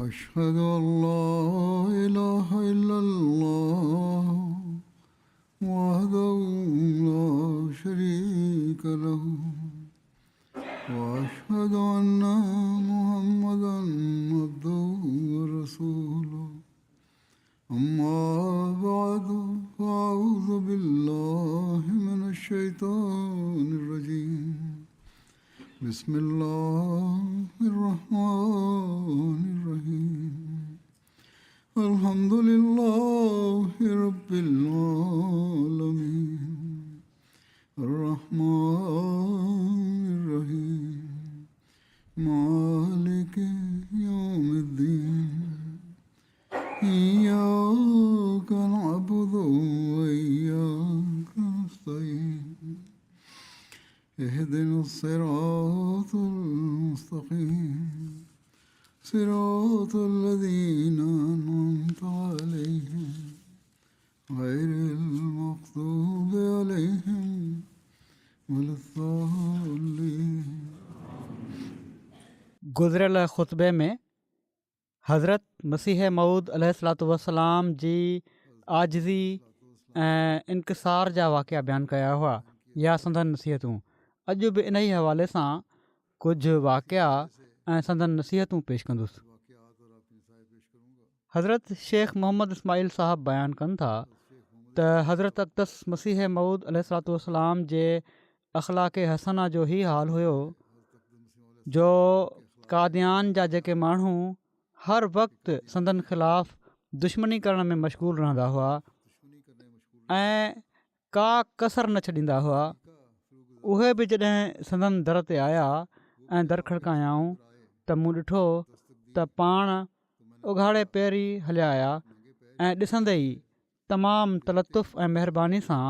أشهد أن لا إله إلا الله وحده لا شريك له وأشهد أن محمدا عبده ورسوله أما بعد فأعوذ بالله من الشيطان الرجيم بسم الله الرحمن الرحيم الحمد لله رب العالمين الرحمن الرحيم مالك يوم الدين إياك نعبد وإياك نستعين اهدنا الصراط المستقيم صراط الذين أنعمت عليهم غير المغضوب عليهم ولا الضالين. गुज़िरियल ख़ुतबे में हज़रत मसीह मऊद अलैहिस्सलातु वस्सलाम जी आजिज़ी ऐं इनकिसार जा वाक़िया बयानु कया हुआ या संदन नसीहतूं. अॼु बि इन ई हवाले सां कुझु वाक़िया ऐं संदन नसीहतूं पेश कंदुसि. हज़रत शेख मोहम्मद इस्माइल साहब बयानु कनि था त हज़रत अक़दस मसीह मऊद अलैहिस्सलातु वस्सलाम जे अख़लाक़ हसना जो ई हाल हुयो जो कादियान जा जेके माण्हू हर वक़्तु संदन ख़िलाफ़ु दुश्मनी करण में मशगूल रहंदा हुआ ऐं का कसर न छॾींदा हुआ. उहे बि जॾहिं संदन दर ते आया ऐं दर खड़कायाऊं त मूं ॾिठो त पाण उघाड़े पैरी हलिया आया ऐं ॾिसंदे ई तमामु तलतुफ़ ऐं महिरबानी सां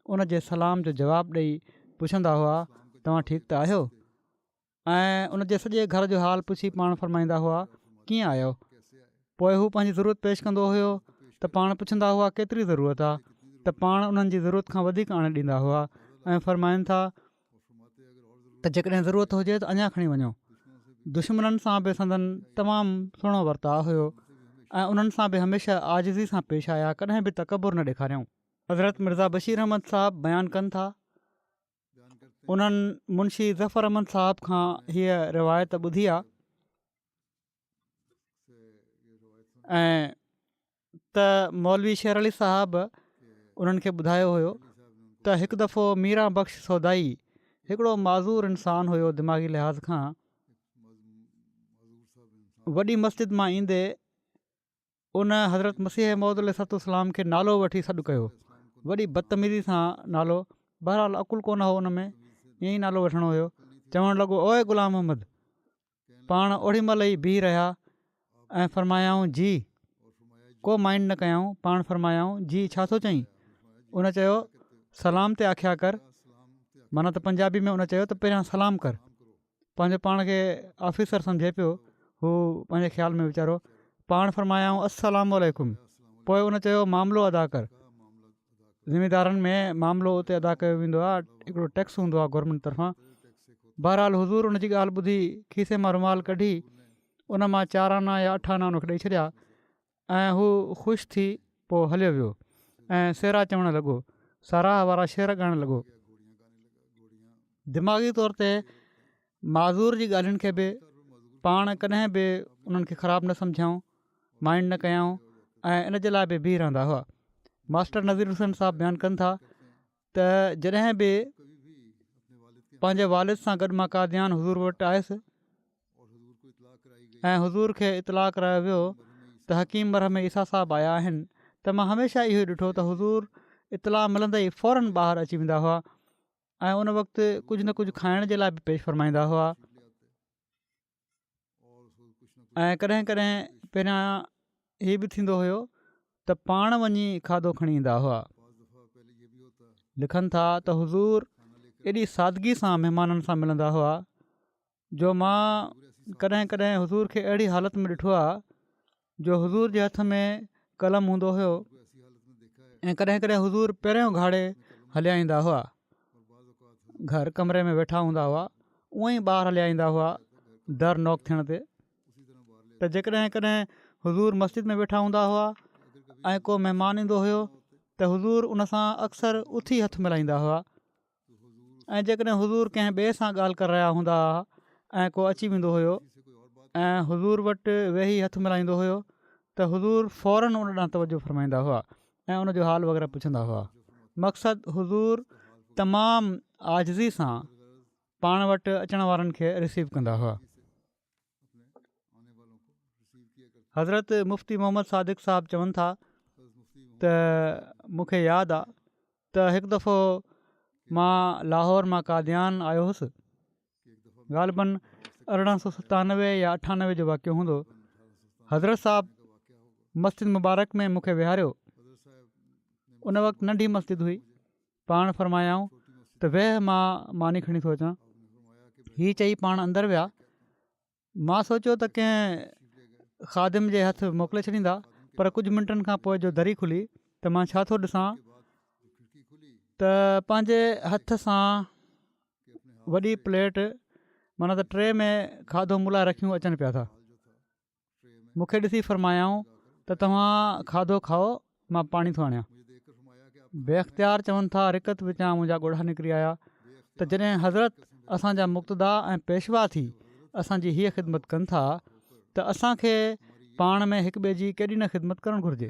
उन जे सलाम जो जवाबु ॾेई पुछंदा हुआ तव्हां ठीकु त आहियो. ऐं उन जे सॼे घर जो हाल पुछी पाण फ़रमाईंदा हुआ कीअं आहियो. पोइ हू पंहिंजी ज़रूरत पेश कंदो हुयो त पाण पुछंदा हुआ केतिरी ज़रूरत आहे त पाण उन्हनि जी ज़रूरत खां वधीक आणे ॾींदा हुआ ऐं फ़रमाइनि था त जेकॾहिं ज़रूरत हुजे त अञा खणी वञो. दुश्मननि सां बि संदन तमामु सुहिणो वर्ताव हुयो ऐं उन्हनि सां बि हमेशह आजिज़ी सां पेश आया, कॾहिं बि तकबुर न ॾेखारियऊं. हज़रत मिर्ज़ा बशीर अहमद साहब बयानु कनि था उन्हनि मुंशी ज़फ़र अहमद साहब खां हीअ रिवायत ॿुधी आहे ऐं त मौलवी शेर अली साहब उन्हनि खे ॿुधायो हुयो त हिकु दफ़ो मीरा बख़्श सौदाई हिकिड़ो माज़ूर इंसानु हुयो. दिमाग़ी लिहाज़ खां वॾी मस्जिद मां ईंदे उन हज़रत मसीह मऊद अलैहिस्सलाम खे नालो वठी सॾु कयो. वॾी बदतमीज़ी सां नालो, बहरहाल अकुलु कोन हो हुन में, ईअं ई नालो वठिणो हुयो. चवणु लॻो ओए ग़ुलाम अहमद. पाण ओॾी महिल ई बीह रहिया ऐं फ़रमायाऊं जी. को माइंड न कयऊं. पाण फ़रमायाऊं जी छा थो चईं. उन चयो सलाम ते आख़िया कर. माना त पंजाबी में उन चयो त पहिरियां सलाम कर. पंहिंजो पाण खे ऑफिसर सम्झे पियो हू पंहिंजे ख़्याल में वीचारो. पाण फ़रमायाऊं अस्सलामु अलैकुम. पोइ उन चयो मामिलो अदा कर. ज़िमेदारनि में मामिलो उते अदा कयो वेंदो आहे, हिकिड़ो टैक्स हूंदो आहे गवर्नमेंट तरफ़ां. बहरहाल हुज़ूर उन जी ॻाल्हि ॿुधी खीसे मां रुमाल कढी उन मां 4 आना या 8 आना उनखे ॾेई छॾिया ऐं हू ख़ुशि थी पोइ हलियो वियो ऐं सेरा चवणु लॻो, साराह वारा शेर ॻाइणु लॻो. दिमाग़ी तौर ते माज़ूर जी ॻाल्हियुनि खे बि पाण कॾहिं बि उन्हनि खे ख़राबु न सम्झऊं, माइंड न कयऊं ऐं इन जे लाइ बि बीह रहंदा हुआ. मास्टर नज़ीर हुसैन साहब बयानु कनि था त जॾहिं बि पंहिंजे वालिद सां गॾु मां कादियान हुज़ूर वटि आयुसि ऐं हुज़ूर खे इतलाह करायो वियो त हकीम मरहम ईसा साहब आया आहिनि त मां हमेशह इहो ई ॾिठो त हुज़ूर इतलाह मिलंदे ई फ़ौरन ॿाहिरि अची वेंदा हुआ ऐं उन वक़्तु कुझु न कुझु खाइण जे लाइ बि पेश फ़रमाईंदा हुआ. ऐं कॾहिं कॾहिं पहिरियां हीअ बि थींदो हुयो त पाण वञी खाधो खणी ईंदा हुआ. लिखनि था त हुज़ूर एॾी सादगी सां महिमाननि सां मिलंदा हुआ जो मां कॾहिं कॾहिं हुज़ूर खे अहिड़ी हालति में ॾिठो आहे जो हुज़ूर जे हथ में कलम हूंदो हुयो ऐं कॾहिं कॾहिं हुज़ूर पहिरियों घाड़े हलिया ईंदा हुआ. घर कमरे में वेठा हूंदा हुआ, उअं ई ॿाहिरि हलिया ईंदा हुआ दर नॉक थियण ते. त जेकॾहिं कॾहिं हुज़ूर मस्जिद में वेठा हूंदा हुआ ऐं को महिमान ईंदो हुयो त हुज़ूर उन सां अक्सर उथी हथु मिलाईंदा हुआ। ऐं जेकॾहिं हुज़ूर कंहिं ॿिए सां ॻाल्हि करे रहिया हूंदा हुआ ऐं को अची वेंदो हुयो ऐं हुज़ूर वटि वेही हथु मिलाईंदो हुयो त हुज़ूर फ़ौरन उन ॾांहुं तवजो फ़रमाईंदा हुआ ऐं उनजो हाल वग़ैरह पुछंदा हुआ। मक़सदु हुज़ूर तमामु आजिज़ी सां पाण वटि अचण वारनि खे रिसीव कंदा हुआ। हज़रत मुफ़्ती मोहम्मद सादिक़ साहिबु चवनि था त मूंखे यादि आहे त हिकु दफ़ो मां लाहौर मां कादियान आयो हुउसि। ग़ालिबन 1897 या 98 जो वाक़ियो हूंदो। हज़रत साहिबु मस्जिद मुबारक में मूंखे विहारियो। उन वक़्तु नंढी मस्जिद हुई। पाण फ़रमायाऊं त वेह मां मानी खणी थो अचां। हीअ चई पाण अंदरि विया। मां सोचियो त कंहिं ख़ादिम जे हथु मोकिले छॾींदा, पर कुझु मिंटनि खां पोइ जो दरी खुली त मां छा थो ॾिसां त पंहिंजे हथ सां वॾी प्लेट माना त ट्रे में खाधो मुलाए रखियूं अचनि पिया था। मूंखे ॾिसी फ़रमायाऊं त तव्हां खाधो खाओ, मां पाणी थो आणियां। बेख्तियार चवनि था रिकत विचां मुंहिंजा ॻोढ़ा निकिरी आया त जॾहिं हज़रत असांजा मुक़्तदा ऐं पेशवा थी असांजी हीअ ख़िदमत कनि था त असांखे पाण में हिक ॿिए जी केॾी न ख़िदमत करणु घुरिजे।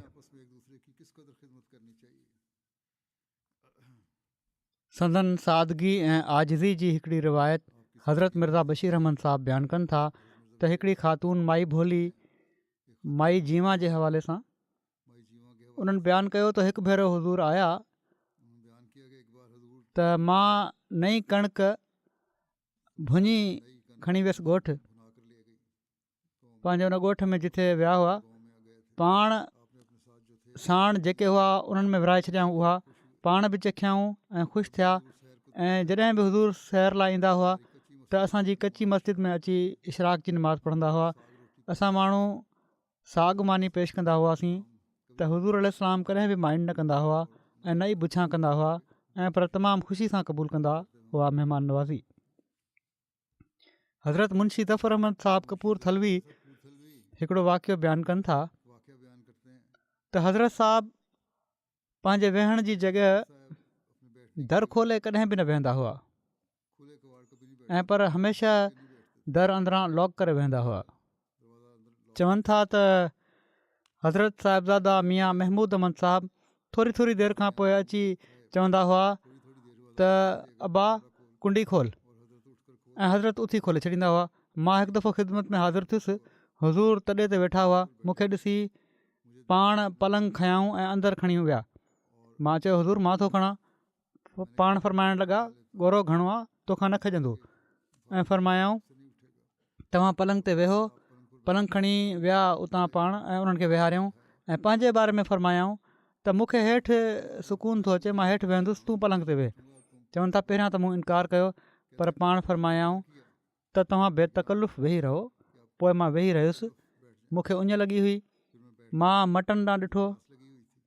संदन सादगी ऐं आजिज़ी जी हिकिड़ी रिवायत हज़रत मिर्ज़ा बशीर अहमद साहिबु बयानु कनि था त हिकिड़ी ख़ातून माई भोली माई जीवा जे हवाले सां उन्हनि बयानु कयो त हिकु भेरो हुज़ूर आया त मां नई कणिक भुञी खणी वियसि ॻोठु। पंहिंजे उन ॻोठ में जिथे विया हुआ पाण साण जेके हुआ उन्हनि में विराए छॾियाऊं। उहा पाण बि चखियाऊं ऐं ख़ुशि थिया। ऐं जॾहिं बि हुज़ूर सैर लाइ ईंदा हुआ त असांजी कची मस्जिद में अची इशराक जी नमाज़ पढ़ंदा हुआ। असां माण्हू साॻ मानी पेश कंदा हुआसीं त हुज़ूर अलैहिस्सलाम कॾहिं बि माइंड न कंदा हुआ ऐं न ई पुछा कंदा हुआ ऐं पर तमामु ख़ुशी सां क़बूलु कंदा हुआ महिमान नवाज़ी। हज़रत मुंशी ज़फ़र अहमद साहिबु कपूर थलवी हिकिड़ो वाक़ियो बयानु कनि था त हज़रत साहिबु पंहिंजे वेहण जी जॻह दर खोले कॾहिं बि न वेहंदा हुआ ऐं पर हमेशह दर अंदरां लॉक करे वेहंदा हुआ। चवनि था त हज़रत साहिबज़ादा मियाँ महमूद अहमद साहिबु थोरी थोरी देरि खां पोइ अची चवंदा हुआ त अबा कुंडी खोल ऐं हज़रत उथी खोले छॾींदा हुआ। मां हिकु दफ़ो ख़िदमत में हाज़िर थियुसि। हुज़ूर तॾहिं ते वेठा हुआ। मूंखे ॾिसी पाण पलंग खयाऊं ऐं अंदरि खणी विया। मां चयो हुज़ूर मां थो खणा। पाण फ़रमाइण लॻा ॻोरो घणो आहे तोखां न खजंदो ऐं फ़रमायाऊं तव्हां पलंग ते वेहो। पलंग खणी विया उतां पाण ऐं उन्हनि खे विहारियऊं ऐं पंहिंजे बारे में फ़रमायाऊं त मूंखे हेठि सुकून थो अचे, मां हेठि वेहंदुसि, तूं पलंग ते वेह। चवनि था पहिरियां त मूं इनकार कयो पर पाण फ़रमायाऊं त तव्हां बेतकल्लुफ़ वेही रहो। पोइ मां वेही रहियुसि। मूंखे उञ लॻी हुई। मां मटन ॾांहुं ॾिठो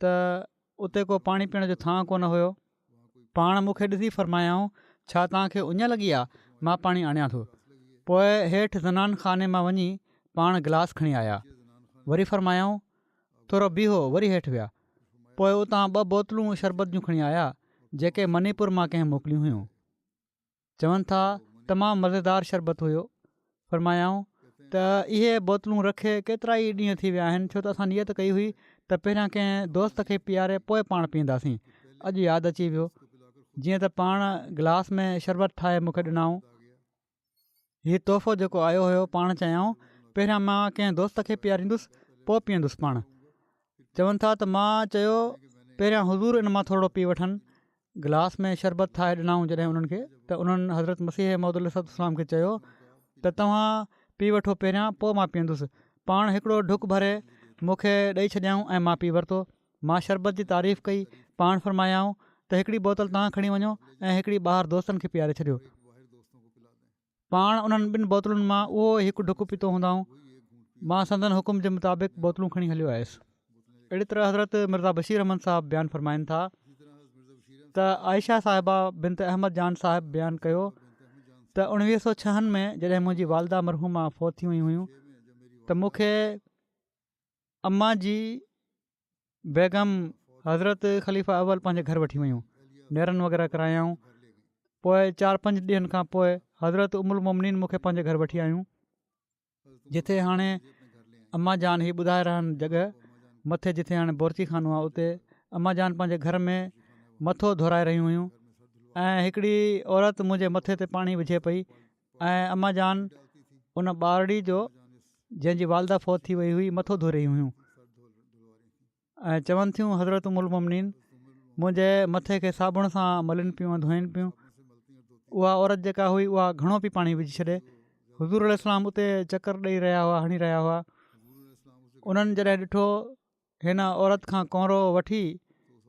त उते को पाणी पीअण जो थां कोन हुयो। पाण मूंखे ॾिसी फ़रमायाऊं छा तव्हांखे उञ लॻी आहे, मां पाणी आणियां थो। पोइ हेठि ज़नान खाने मां वञी पाण गिलास खणी आया। वरी फ़रमायाऊं थोरो बीहो, वरी हेठि विया। पोइ उतां 2 बोतलूं शरबत जूं खणी आया जेके मणिपुर मां कंहिं मोकिलियूं हुयूं। चवनि था तमामु मज़ेदार शरबत हुयो। फ़रमायाऊं त इहे बोतलूं रखे केतिरा ई ॾींहं थी विया आहिनि, छो त असां नियत कई हुई त पहिरियां कंहिं दोस्त खे पीआरे पोइ पाण पीअंदासीं। अॼु यादि अची वियो। जीअं त पाण गिलास में शरबत ठाहे मूंखे ॾिनऊं। हीउ तोहफ़ो जेको आयो हुयो पाण चयाऊं पहिरियां मां कंहिं दोस्त खे पीआरींदुसि पोइ पीअंदुसि पाण। चवनि था त मां चयो पहिरियां हुज़ूर इन मां थोरो पी वठनि। गिलास में शरबत ठाहे ॾिनऊं जॾहिं उन्हनि खे त उन्हनि हज़रत मसीह मौद अलैहिस्सलाम खे चयो त तव्हां पी वठो पहिरियां, पोइ मां पीअंदुसि। पाण हिकिड़ो ढुक भरे मूंखे ॾेई छॾियाऊं ऐं मां पी वरितो। मां शरबत जी तारीफ़ कई। पाण फ़रमायाऊं त हिकिड़ी बोतल तव्हां खणी वञो ऐं हिकिड़ी ॿाहिरि दोस्तनि खे पीआरे छॾियो। पाण उन्हनि 2 बोतलुनि मां उहो हिकु ढुक पीतो हूंदाऊं। मां संदन हुकुम जे मुताबिक़ बोतलूं खणी हलियो आयुसि। अहिड़ी तरह हज़रत मिर्ज़ा बशीर अहमद साहिबु बयानु फ़रमाइनि था त आयशा साहिबा बिनत अहमद जान साहिबु बयानु कयो त 1906 में जॾहिं मुंहिंजी वालदा मरहूमा फ़ौत थी वयूं हुयूं त मूंखे अम्मा जी बेगम हज़रत ख़लीफ़ा अवल पंहिंजे घर वठी वियूं, नेरनि वग़ैरह करायाऊं। पोइ 4-5 ॾींहंनि खां पोइ हज़रत उमुल मोमिनीन मूंखे पंहिंजे घर वठी आयूं, जिथे हाणे अम्मा जान ही ॿुधाए रहिया आहिनि जॻह मथे जिथे हाणे बोरची खानो आहे, उते अम्मा जान पंहिंजे घर में मथो धोराए रहियूं हुयूं ऐं हिकिड़ी औरत मुंहिंजे मथे ते पाणी विझे पई ऐं अम्मा जान उन ॿारड़ी जो जंहिंजी वालदा फ़ौत थी वई हुई मथो धोई रहियूं हुयूं ऐं चवनि थियूं हज़रत उमुल मोमिनीन मुंहिंजे मथे खे साबुण सां मलिनि पियूं, धोइनि पियूं। उहा औरत जेका हुई उहा घणो पई पाणी विझी छॾे। हुज़ूर अलैहिस्सलाम उते चकर ॾेई रहिया हुआ, हणी रहिया हुआ। उन्हनि जॾहिं ॾिठो हिन औरत खां कौरो वठी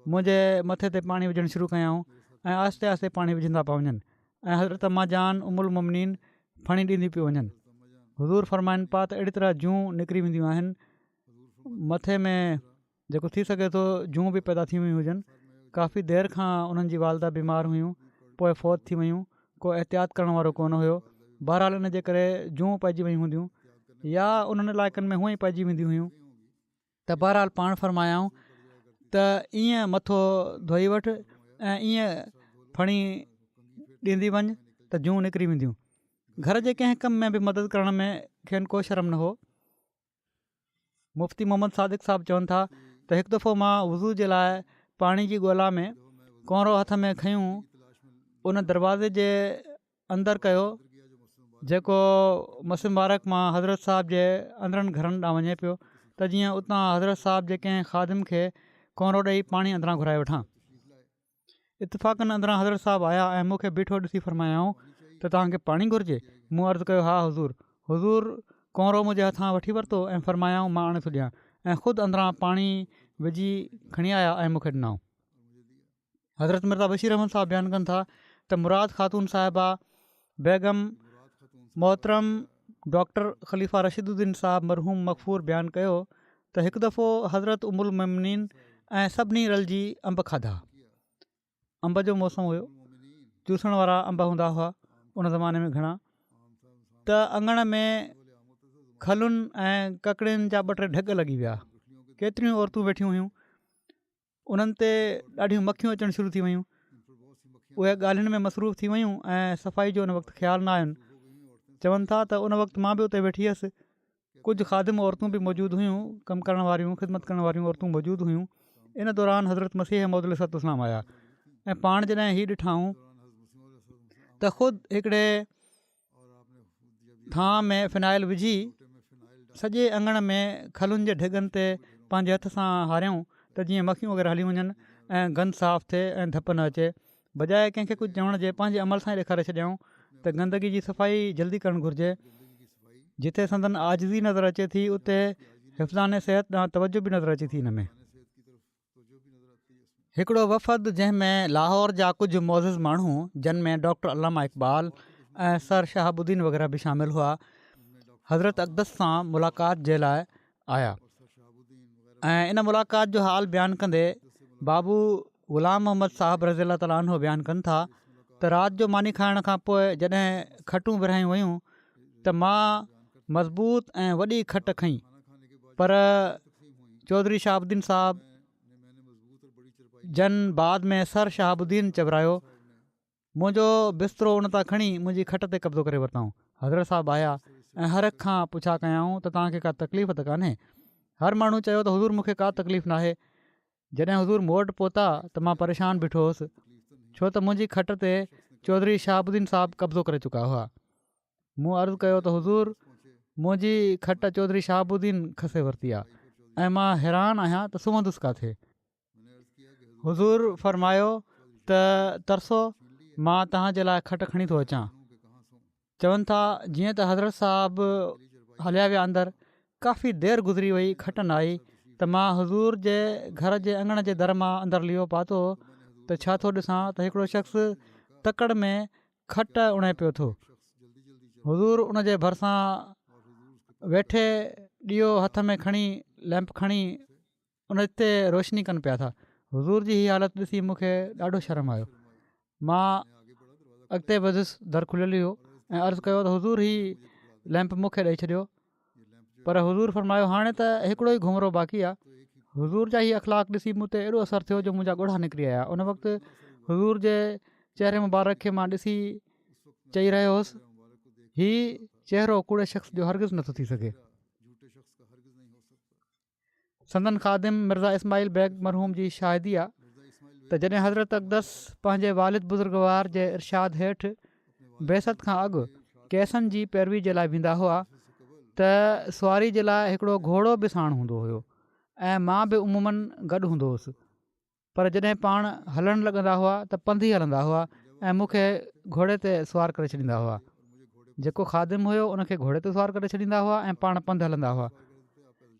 मुंहिंजे मथे ते पाणी विझणु शुरू कयाऊं ऐं आहिस्ते आहिस्ते पाणी विझंदा पिया वञनि ऐं हज़रत अम्मा जान उमुल मोमिनीन फणी ॾींदी पियूं वञनि। हुज़ूर फ़रमाइनि पिया त अहिड़ी तरह जूं निकिरी वेंदियूं आहिनि, मथे में जेको थी सघे थो जूं बि पैदा थी वियूं हुजनि। काफ़ी देरि खां उन्हनि जी वालदा बीमार हुयूं, पोइ फ़ौत थी वियूं, को एहतियात करण वारो कोन हुयो। बहरहाल इन जे करे जूं पइजी वियूं हूंदियूं या उन्हनि इलाइक़नि में हूअं ई पइजी वेंदियूं हुयूं। त बहरहाल पाण फ़रमायाऊं त ईअं मथो धोई वठि ऐं ईअं फणी ॾींदी वञु त जूं निकिरी वेंदियूं। घर जे कंहिं कम में बि मदद करण में खेनि को शर्म न हो। मुफ़्ती मोहम्मद सादिक़ साहिबु चवनि था त हिकु दफ़ो मां वज़ू जे लाइ पाणी जी ॻोल्हा में कौरो हथ में खयूं उन दरवाज़े जे अंदरि कयो जेको मस मुबारक मां हज़रत साहिब जे अंदरनि घरनि ॾांहुं वञे पियो, त जीअं उतां हज़रत साहिब जे कंहिं ख़ादिम खे कौरो ॾेई पाणी अंदरां घुराए वठां। इतफ़ाक़नि अंदरां हज़रत साहिबु आया ऐं मूंखे बीठो ॾिसी फ़रमायाऊं त तव्हांखे पाणी घुरिजे। मूं अर्ज़ु कयो हा हुज़ूर। हुज़ूर कौरो मुंहिंजे हथां वठी वरितो ऐं फ़रमायाऊं मां आणे थो ॾियां ऐं ख़ुदि अंदरां पाणी विझी खणी आया ऐं मूंखे ॾिनऊं। हज़रत मिर्ज़ा बशीर अहमद साहिबु बयानु कनि था त मुराद ख़ातून साहिबा बेगम मोहतरम डॉक्टर ख़लीफ़ा रशीदुद्दीन साहिबु मरहूम मक़फ़ूर बयानु कयो त हिकु दफ़ो हज़रत उमुल मोमिनीन ऐं सभिनी रलिजी अंब खाधा। अंब जो मौसमु हुयो, चूसण वारा अंब हूंदा हुआ उन ज़माने में घणा, त अङण में खलुनि ऐं ककड़ियुनि जा 2-3 ढग लॻी विया। केतिरियूं औरतूं वेठियूं हुयूं, उन्हनि ते ॾाढियूं मक्खियूं अचणु शुरू थी वियूं। उहे ॻाल्हियुनि में मसरूफ़ थी वियूं ऐं सफ़ाई जो उन वक़्तु ख़्यालु न आयुनि। चवनि था त उन वक़्तु मां बि उते वेठी हुअसि। कुझु ख़ादिम औरतूं बि मौजूदु हुयूं, कमु करण वारियूं, ख़िदमत करण वारियूं औरतूं मौजूदु हुयूं। इन दौरान हज़रत मसीह मौद अलैहिस्सलाम आया ऐं पाण जॾहिं हीउ ॾिठाऊं त ख़ुदि हिकिड़े थां में फिनाइल विझी सॼे अङण में खलुनि जे ढिगनि ते पंहिंजे हथ सां हारियऊं त जीअं मक्खियूं वग़ैरह हली वञनि ऐं गंदु साफ़ु थिए ऐं धप न अचे। बजाए कंहिंखे कुझु चवण जे पंहिंजे अमल सां ई ॾेखारे छॾियऊं त गंदगी जी सफ़ाई जल्दी करणु घुरिजे। जिथे संदन आजिज़ी नज़र अचे थी उते हिफ़्ज़ाने सिहत ॾांहुं तवजो बि नज़र अचे थी। हिन में हिकिड़ो वफ़द जंहिंमें लाहौर जा कुझु मोज़िज़ माण्हू जिन में डॉक्टर अल्लामा इक़बाल ऐं सर शहाबुद्दीन वग़ैरह बि शामिलु हुआ, हज़रत अक़दस सां मुलाक़ात जे लाइ आया ऐं इन मुलाक़ात जो हाल बयानु कंदे बाबू ग़ुलाम मोहम्मद साहिबु रज़ी अल्लाह ताला अन्हु बयानु कनि था त राति जो मानी खाइण खां पोइ जॾहिं खटूं विरहायूं वयूं त मां मज़बूत ऐं वॾी खट खईं, पर चौधरी शहाबुद्दीन साहिबु जन बाद में सर शहाबुद्दीन चवरायो, मुंहिंजो बिस्तरो उन तां खणी मुंहिंजी खट ते कब्ज़ो करे वरितऊं। हज़रत साहिबु आया ऐं हर हिक खां पुछा कयाऊं त तव्हांखे का तकलीफ़ त कान्हे। हर माण्हू चयो त हुज़ूर मूंखे का तकलीफ़ न आहे। जॾहिं हुज़ूर मूं वटि पहुता त मां परेशान बीठो हुउसि, छो त मुंहिंजी खट ते चौधरी शहाबुद्दीन साहिबु कब्ज़ो करे चुका हुआ। मूं अर्ज़ु कयो त हुज़ूर मुंहिंजी खट चौधरी शहाबुद्दीन खसे वरिती आहे ऐं मां हैरान आहियां त सुम्हंदुसि किथे। हुज़ूर फ़रमायो त तरसो मां तव्हांजे लाइ खट खणी थो अचां। चवनि था जीअं त हज़रत साहिबु हलिया विया अंदरि, काफ़ी देरि गुज़री वई, खट न आई त मां हुज़ूर जे घर जे अङण जे दर मां अंदरि लियो पातो त छा थो ॾिसां त हिकिड़ो शख़्स तकड़ में खट उणे पियो थो। हुज़ूर उन जे भरिसां वेठे ॾीओ हथ में खणी लैंप खणी उन ते रोशनी कनि पिया था। हुज़ूर जी हीअ हालत ॾिसी मूंखे ॾाढो शर्म आयो। मां अॻिते वधियुसि, दर खुलियल हुयो ऐं अर्ज़ु कयो त हुज़ूर ही लैंप मूंखे ॾेई छॾियो, पर हज़ूर फरमायो हाणे त हिकिड़ो ई घुमरो बाक़ी आहे। हज़ूर जा ई अख़लाक ॾिसी मूं ते एॾो असरु थियो जो मुंहिंजा ॻोढ़ा निकिरी आया। उन वक़्तु हज़ूर जे चहिरे मुबारक खे मां ॾिसी चई रहियो हुउसि, हीउ चहिरो कूड़े शख़्स जो हरगिज़ नथो थी सघे। संदन ख़ादिम मिर्ज़ा इस्माइल बैग मरहूम जी शाहिदी आहे त जॾहिं हज़रत अक़दस पंहिंजे वालिद बुज़ुर्गवार जे इरशाद हेठि बेसत खां अॻु कैसनि जी पैरवी जे लाइ वेंदा हुआ त सुवारी जे लाइ हिकिड़ो घोड़ो बि साण हूंदो हुयो ऐं मां बि उमूमनि गॾु हूंदो हुउसि। पर जॾहिं पाण हलणु लॻंदा हुआ त पंधु ई हलंदा हुआ ऐं मूंखे घोड़े ते सुवारु करे छॾींदा हुआ। जेको ख़ादिम हुयो उनखे घोड़े ते सुवारु करे छॾींदा हुआ ऐं पाण पंधु हलंदा हुआ।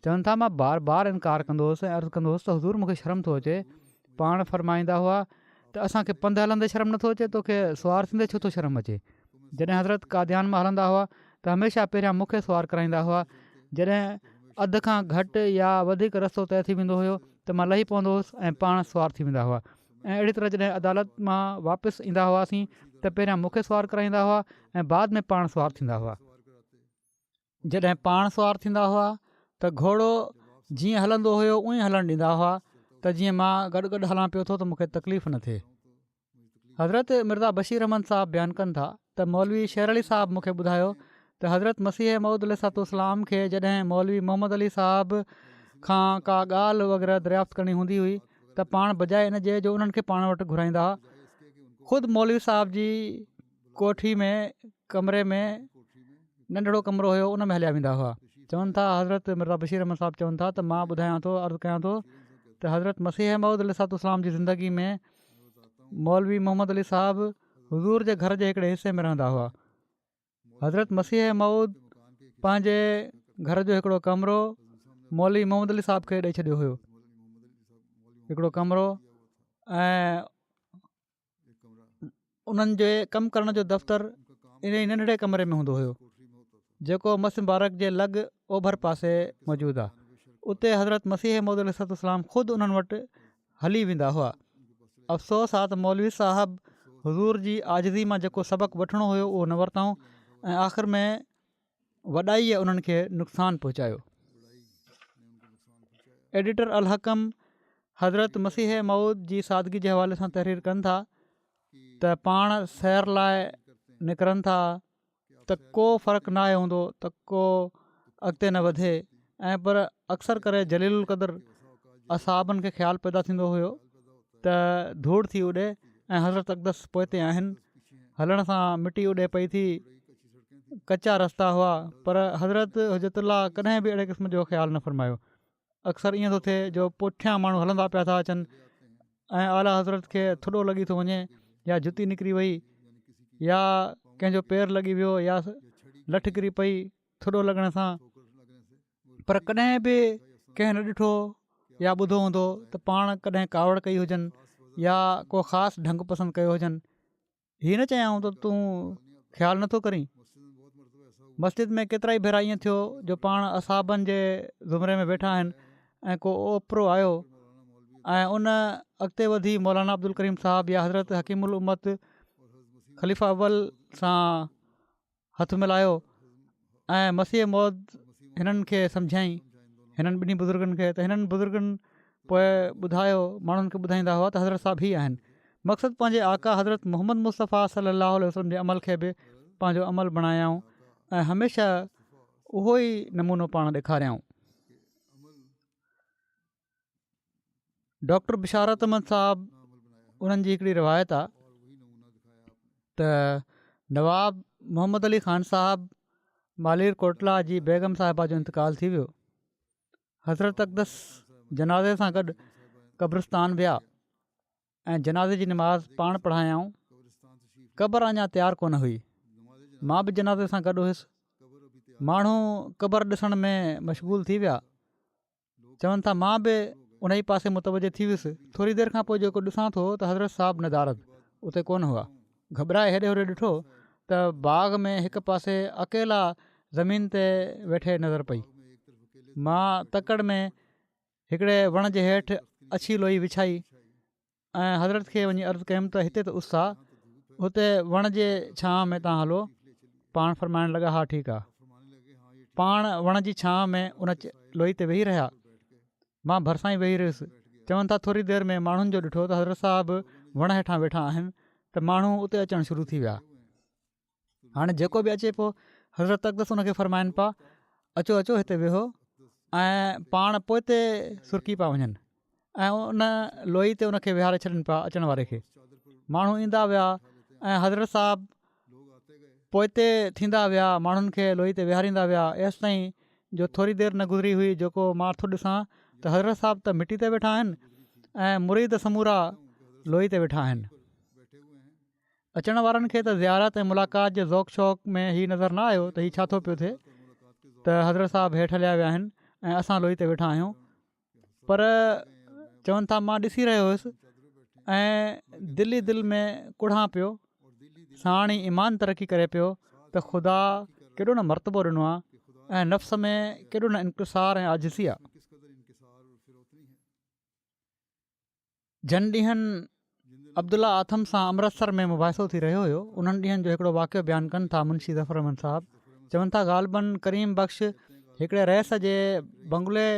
चवनि था मां बार बार इनकार कंदो हुउसि ऐं अर्ज़ु कंदो हुउसि त हज़ूर मूंखे शर्म थो अचे। पाण फ़रमाईंदा हुआ त असांखे पंधु हलंदे शर्म नथो अचे, तोखे सुवारु थींदे छो थो शर्म अचे। जॾहिं हज़रत कादियान मां हलंदा हुआ त हमेशह पहिरियां मूंखे सुवारु कराईंदा हुआ। जॾहिं अधु खां घटि या वधीक रस्तो तइ थी वेंदो हुयो त मां लही पवंदो हुउसि ऐं पाण सुवारु थी वेंदा हुआ। ऐं अहिड़ी तरह जॾहिं अदालत मां वापसि ईंदा हुआसीं त पहिरियां मूंखे सुवारु कराईंदा हुआ ऐं बाद में पाण सुवारु थींदा हुआ। जॾहिं पाण सुवारु थींदा हुआ त घोड़ो जीअं हलंदो हुयो उअं ई हलणु ॾींदा हुआ त जीअं मां गॾु गॾु हलां पियो थो त मूंखे तकलीफ़ न थिए। हज़रत मिर्ज़ा बशीर अहमद साहब बयानु कनि था त मौलवी शेर अली साहब मूंखे ॿुधायो त हज़रत मसीह मऊद अलैहिस्सलाम खे जॾहिं मौलवी मोहम्मद अली साहब खां का ॻाल्हि वग़ैरह दरियाफ़्त करणी हूंदी हुई त पाण बजाए इन जे जो उन्हनि खे पाण वटि घुराईंदा हुआ। ख़ुदि मौलवी साहब जी कोठी में कमरे में नंढिड़ो कमिरो हुयो, उन में हलिया वेंदा हुआ। चवनि था हज़रत मिर्ज़ा बशीर अहमद साहब चवनि था त मां ॿुधायां थो, अर्ज़ु कयां थो त हज़रत मसीह मऊद अलैहिस्सलाम जी ज़िंदगी में मौलवी मोहम्मद अली साहब हुज़ूर जे घर जे हिकिड़े हिसे में रहंदा हुआ। हज़रत मसीह मऊद पंहिंजे घर जो हिकिड़ो कमिरो मौलवी मोहम्मद अली साहब खे ॾेई छॾियो हुयो, हिकिड़ो कमिरो, ऐं उन्हनि जे कमु करण जो दफ़्तरु इन ई नंढड़े कमरे में हूंदो हुयो जेको मस्जिद मुबारक जे लॻ ओभर पासे मौजूदु आहे। उते हज़रत मसीह मऊद अलैहिस्सलाम ख़ुदि उन्हनि वटि हली वेंदा हुआ। अफ़सोस आहे त मौलवी साहब हुज़ूर जी आज़िज़ी मां जेको सबक़ु वठिणो हुयो उहो न वरितऊं ऐं आख़िर में वॾाईअ उन्हनि खे नुक़सानु पहुचायो। एडिटर अल-हकम हज़रत मसीह मऊद जी सादगी जे हवाले सां तहरीर कनि था त पाण सैर लाइ निकिरनि था त को फ़र्क़ु न आयो हूंदो त को अॻिते न वधे, ऐं पर अक्सर करे जलीलुल क़दर असाबनि खे ख़्यालु पैदा थींदो हुयो त धूड़ थी उॾे ऐं हज़रत अक़दस पोइते आहिनि, हलण सां मिटी उॾे पई थी, कचा रस्ता हुआ, पर हज़रत हुजतुल्ला कॾहिं बि अहिड़े क़िस्म जो ख़्यालु न फ़रमायो। अक्सर ईअं थो थिए जो पुठियां माण्हू हलंदा पिया था अचनि ऐं आला हज़रत खे थुॾो लॻी थो वञे या जुती निकिरी वई या कंहिंजो पेरु लॻी वियो या लठ किरी पई थुॾो लॻण सां, पर कॾहिं बि कंहिं न ॾिठो या ॿुधो हूंदो त पाण कॾहिं कावड़ कई हुजनि या को ख़ासि ढंग पसंदि कयो हुजनि। हीअ न चयाऊं त तूं ख़्यालु नथो करीं। मस्जिद में केतिरा ई भेरा ईअं थियो जो पाण असाबनि जे ज़ुमरे में वेठा आहिनि ऐं को ओपिरो आयो ऐं उन अॻिते वधी मौलाना अब्दुल करीम साहब या हज़रत हकीमुल उम्मत ख़लीफ़ा अव्वल सां हथु मिलायो ऐं मसीह मौद हिननि खे सम्झाई, हिननि ॿिन्ही बुज़ुर्गनि खे, त हिननि बुज़ुर्गनि पोइ ॿुधायो, माण्हुनि खे ॿुधाईंदा हुआ त हज़रत साहिबु ही आहिनि। मक़सदु पंहिंजे आका हज़रत मोहम्मद मुस्तफ़ा सल्लल्लाहु अलैहि वसल्लम जे अमल खे बि पंहिंजो अमल बणायाऊं ऐं हमेशह उहो ई नमूनो पाण ॾेखारियऊं। डॉक्टर बिशारत अहमद साहब उन्हनि जी हिकिड़ी रिवायत आहे त नवाब मोहम्मद अली ख़ान साहब मालिर कोटला जी बेगम साहिबा जो इंतकाल थी वियो। हज़रत अक़दस जनाज़े सां गॾु क़ब्रिस्तान विया ऐं जनाज़े जी नमाज़ पाण पढ़ायाऊं। क़बर अञा तयारु कोन हुई, मां बि जनाज़े सां गॾु हुयुसि। माण्हू क़बर ॾिसण में मशगूल थी विया। चवनि था मां बि उन ई पासे मुतवजो थी वियुसि। थोरी देरि खां पोइ जेको ॾिसां थो त हज़रत साहिबु नदारत उते कोन हुआ। घबराए हेॾे होॾे ॾिठो त बाग़ में हिकु पासे अकेला ज़मीन ते वेठे नज़र पई। मां तकड़ में हिकिड़े वण जे हेठि अछी लोई विछाई ऐं हज़रत खे वञी अर्ज़ु कयमि त हिते त उस आहे, हुते वण जे छांव में तव्हां हलो। पाण फ़रमाइण लॻा हा ठीकु आहे। पाण वण जी छांव में उन लोई ते वेही रहिया। मां भरिसां ई वेही रहियुसि। चवनि था थोरी देरि में माण्हुनि जो ॾिठो त हज़रत साहिबु वण हेठां वेठा आहिनि त माण्हू उते अचणु शुरू थी विया। हाणे जेको बि अचे पियो हज़रत अक़दस उनखे फ़रमाइनि पिया अचो अचो हिते वेहो, ऐं पाण पोइ ते सुरकी पिया वञनि ऐं उन लोई ते उनखे विहारे छॾनि पिया अचण वारे खे। माण्हू ईंदा विया ऐं हज़रत साहिबु पोइ ते थींदा विया, माण्हुनि खे लोई ते विहारींदा विया। एसि ताईं जो थोरी देरि न गुज़री हुई जेको मां थो ॾिसां त हज़रत साहिबु त मिटी ते वेठा आहिनि ऐं मुरीद समूरा लोई ते वेठा आहिनि। अचण वारनि खे त ज़ियारत ऐं मुलाक़ात जे ज़ौक़ शौक़ में हीउ नज़र न आयो त हीउ छा थो पियो थिए, त हज़रत साहिबु हेठि हलिया विया आहिनि ऐं असां लोई ते वेठा आहियूं। पर चवनि था मां ॾिसी रहियो हुयुसि ऐं दिलि ई दिलि में कुढ़ां पियो, साण ई ईमान तरक़ी करे पियो त ख़ुदा केॾो न मर्तबो ॾिनो आहे ऐं नफ़्स में केॾो न इंकिसार ऐं आजिज़ी आहे। जन ॾींहंनि अब्दुल्ला आथम सां अमृतसर में मुबाहिसो थी रहियो हुयो। उन्हनि ॾींहंनि जो हिकिड़ो वाक़ियो बयानु कनि था मुंशी ज़फ़र अहमद साहिबु। चवनि था ग़ालिबन करीम बख़्श हिकिड़े रहिस जे बंगले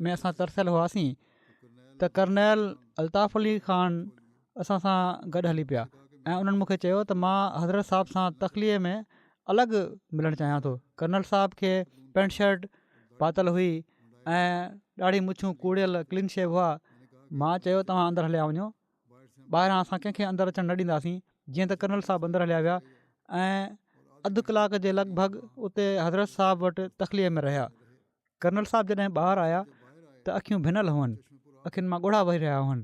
में असां तरसियल हुआसीं त कर्नल अल्ताफ़ अली ख़ान असां सां गॾु हली पिया ऐं उन्हनि मूंखे चयो त मां हज़रत साहिब सां तख़लीअ में अलॻि मिलणु चाहियां थो। कर्नल साहिब खे पेंट शर्ट पातल हुई ऐं ॾाढी मुछूं कूड़ियल क्लीन शेव हुआ। मां चयो तव्हां अंदरि हलिया वञो, ॿाहिरां असां कंहिंखे अंदरि अचणु न ॾींदासीं। जीअं त कर्नल साहिबु अंदरि हलिया विया ऐं अधु कलाक जे लॻभॻि उते हज़रत साहिबु वटि तख़लीअ में रहिया। कर्नल साहिबु जॾहिं ॿाहिरि आया त अखियूं भिनल हुअनि, अखियुनि मां ॻोढ़ा वही रहिया हुअनि।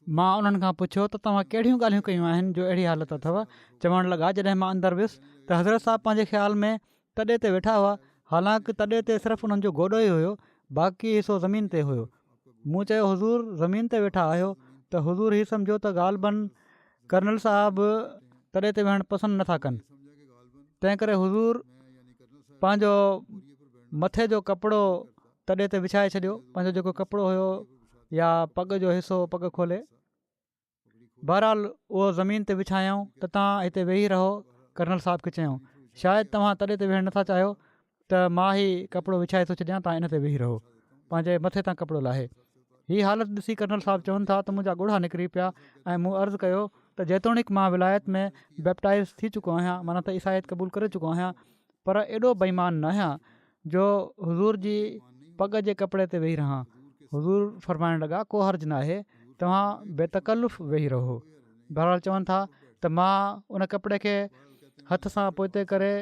मां उन्हनि खां पुछियो त तव्हां कहिड़ियूं ॻाल्हियूं कयूं आहिनि जो अहिड़ी हालति अथव। चवणु लॻा जॾहिं मां अंदरि वियुसि त हज़रत साहिबु पंहिंजे ख़्याल में तॾे ते वेठा हुआ, हालांकि तॾे ते सिर्फ़ु उन्हनि जो गोॾो ई हुयो, बाक़ी हिसो ज़मीन ते हुयो। मूं चयो हुज़ूर ज़मीन ते वेठा आहियो त हुज़ूर हीउ सम्झो त ग़ालिबन कर्नल साहिबु तॾे ते वेहणु पसंदि नथा कनि, तंहिं करे हुज़ूर पंहिंजो मथे जो कपिड़ो तॾे ते विछाए छॾियो, पंहिंजो जेको कपिड़ो हुयो या पग जो हिसो पग खोले। बहरहाल उहो ज़मीन ते विछायऊं त तव्हां हिते वेही रहो। कर्नल साहिब खे चयूं शायदि तव्हां तॾे ते वेहणु नथा चाहियो त मां ई कपिड़ो विछाए थो छॾियां, तव्हां इन ते वेही रहो, पंहिंजे मथे तां कपिड़ो लाहे। हीअ हालति ॾिसी कर्नल साहिबु चवनि था त मुंहिंजा ॻोढ़ा निकिरी पिया ऐं मूं अर्ज़ु कयो त जेतोणीकि मां विलायत में बैप्टाइज़ थी चुको आहियां, माना त ईसाइत क़बूल करे चुको आहियां, पर एॾो बेईमान न आहियां जो हुज़ूर जी पग जे कपिड़े ते वेही रहां। हुज़ूर फ़रमाइण लॻा को हर्ज़ु न आहे, तव्हां बेतकल्लुफ़ वेही रहो। बहरहाल चवनि था त मां उन कपिड़े खे हथ सां पोइते करे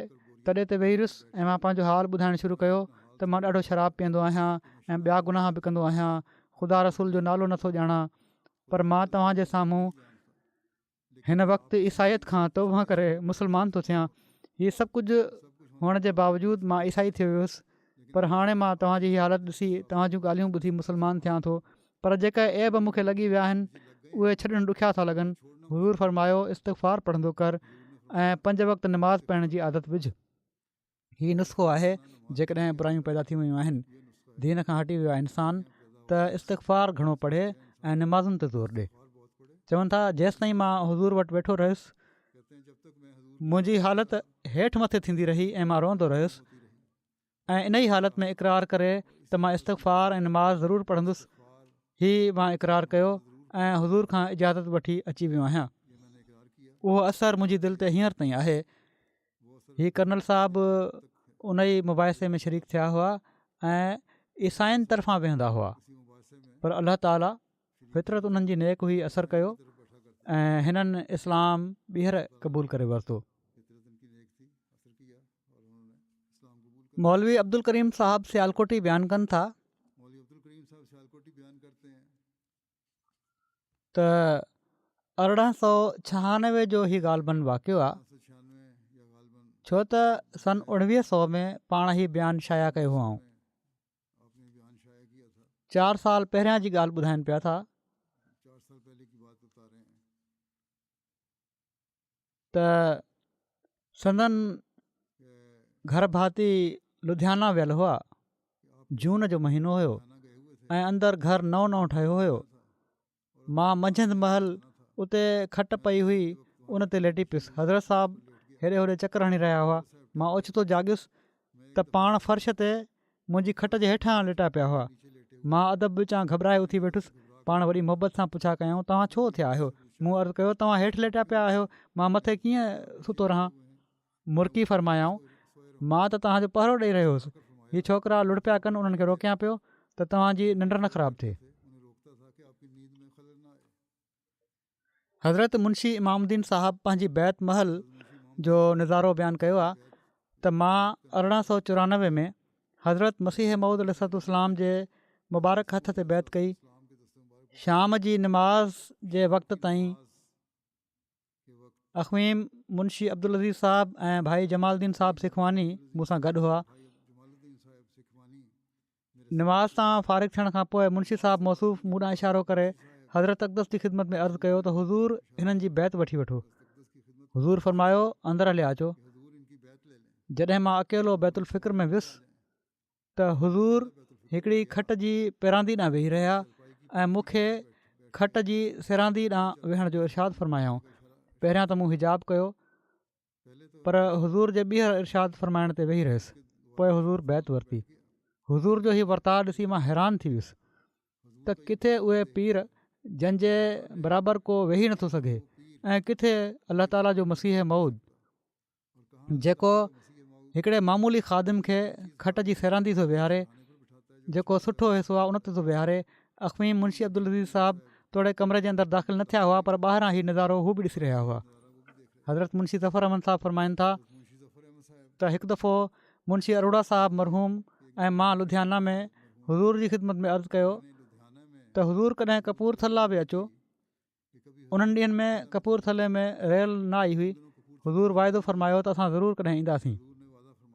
तॾे ते वेही रहियुसि ऐं मां पंहिंजो हाल ॿुधाइणु शुरू कयो त मां ॾाढो शराब पीअंदो आहियां ऐं ॿिया गुनाह बि कंदो आहियां, ख़ुदा रसूल जो नालो नथो ॼाणा, पर मां तव्हांजे साम्हूं हिन वक़्तु ईसाइत खां तौबा करे मुस्लमान थो थियां। हीअ सभु कुझु हुअण जे बावजूदि मां ईसाई थी वियुसि, पर हाणे मां तव्हांजी हीअ हालति ॾिसी तव्हां ॻाल्हियूं ॿुधी मुस्लमान थियां थो, पर जेका ऐब मूंखे लॻी विया आहिनि उहे छॾणु ॾुखिया था लॻनि। हुज़ूर फरमायो इस्तग़फ़ार पढ़ंदो कर ऐं 5 वक़्त निमाज़ पढ़ण जी आदत विझ। हीउ नुस्ख़ो आहे जेकॾहिं बुरायूं पैदा थी वियूं आहिनि, दीन खां हटी वियो आहे इंसानु, त इस्तग़फ़ार घणो पढ़े ऐं निमाज़ुनि ते ज़ोर ॾिए। चवनि था जेसि ताईं मां हुज़ूर वटि वेठो रहियुसि मुंहिंजी हालति हेठि मथे थींदी रही ऐं मां रोअंदो रहियुसि ऐं इन ई हालति में इक़रार करे त मां इस्तग़फ़ार ऐं निमाज़ ज़रूरु पढ़ंदुसि। हीउ मां इक़रार कयो ऐं हुज़ूर खां इजाज़त वठी अची वियो आहियां। उहो असरु मुंहिंजी दिलि ते हींअर ताईं आहे। हीउ कर्नल साहिबु उन ई मुबाहिसे में शरीक थिया हुआ ऐं ईसाइनि तरफ़ां वेहंदा हुआ, पर अलाह ताला फितरत उन्हनि जी नेक हुई, असरु कयो ऐं हिननि इस्लाम ॿीहर क़बूल करे वरितो। मौलवी अब्दुल करीम साहिबु सियालकोटी बयानु कनि था त 1896 जो ही ग़ालिबन वाक़ियो आहे, छो त सन 1900 में पाण ई बयानु शाया कयो हुआ। 4 साल पहिरियां जी ॻाल्हि ॿुधाइनि पिया था त संदन घर भाती लुधियाना वियल हुआ। जून जो महीनो हुयो ऐं अंदरि घरु नओं ठहियो हुयो। मां मंझंदि महल उते खट पई हुई, उन ते लेटी पियुसि। हज़रत साहिबु हेॾे होॾे चकर हणी रहिया हुआ। मां ओचितो जाॻियुसि त पाण फर्श ते मुंहिंजी खट जे हेठां लेटा पिया हुआ। मां अदब विचां घबराए उथी वेठुसि। पाण वॾी मोहबत सां पुछा कयूं, तव्हां छो थिया आहियो? मूं अर्ज़ु कयो, तव्हां हेठि लेटा पिया आहियो, मां मथे कीअं सुतो रहां? मुर्की फ़रमायाऊं, मां त तव्हांजो पहरो ॾेई रहियो हुउसि। हीअ छोकिरा लुड़ पिया कनि, उन्हनि खे रोकियां पियो त तव्हांजी निंड न ख़राबु थिए। हज़रत मुंशी इमामुद्दीन साहिबु पंहिंजी बैत महल जो नज़ारो बयानु कयो आहे त मां 1894 में हज़रत मसीह मऊद अलैहिस्सलाम जे मुबारक हथ ते बैत कई। शाम जी नमाज़ जे वक़्त ताईं अख़वीम मुंशी अब्दुल अज़ीज़ साहिबु ऐं भाई जमालुद्दीन साहिबु सिखवानी मूंसां गॾु हुआ। नमाज़ तां फ़ारिग़ थियण खां पोइ मुंशी साहिबु मौसूफ़ मूं ॾांहुं इशारो करे हज़रत अक़दस जी ख़िदमत में अर्ज़ु कयो त हुज़ूर हिननि जी बैत वठी वठो। हुज़ूर फ़रमायो, अंदरि हलिया अचो। जॾहिं मां अकेलो बैतुल फ़िक्र में वियुसि त हुज़ूर हिकिड़ी खट जी पेरांदी ॾांहुं वेही रहिया ऐं मूंखे खट जी सिरांदी ॾांहुं वेहण जो इरशादु फ़रमायाऊं। पहिरियां त मूं हिजाब कयो, पर हुज़ूर जे ॿीहर इरशादु फ़रमाइण ते वेही रहियुसि। पोइ हुज़ूर बैत वरिती। हुज़ूर जो हीउ वर्ताउ ॾिसी मां हैरान थी वियुसि त किथे उहे पीर जंहिंजे बराबरि को वेही नथो सघे ऐं किथे अलाह ताला जो मसीह मऊद जेको हिकिड़े मामूली ख़ादिम खे खट जी सैरांदी थो विहारे, जेको सुठो हिसो आहे उन ते थो विहारे। अख़वीम मुंशी अब्दुल अज़ीज़ साहिबु तोड़े कमरे जे अंदरि दाख़िल न थिया हुआ, पर ॿाहिरां हीउ नज़ारो हू बि ॾिसी रहिया हुआ। हज़रत मुंशी ज़फ़र अहमद साहिबु फ़रमाइनि था त हिकु दफ़ो मुंशी अरोड़ा साहिबु मरहूम ऐं मां लुधियाना में हुज़ूर जी ख़िदमत में अर्ज़ु कयो त हुज़ूर कॾहिं कपूरथला बि अचो। उन्हनि ॾींहंनि में कपूरथले में रेल न आई हुई। हुज़ूर वाइदो फ़रमायो त असां ज़रूरु कॾहिं ईंदासीं।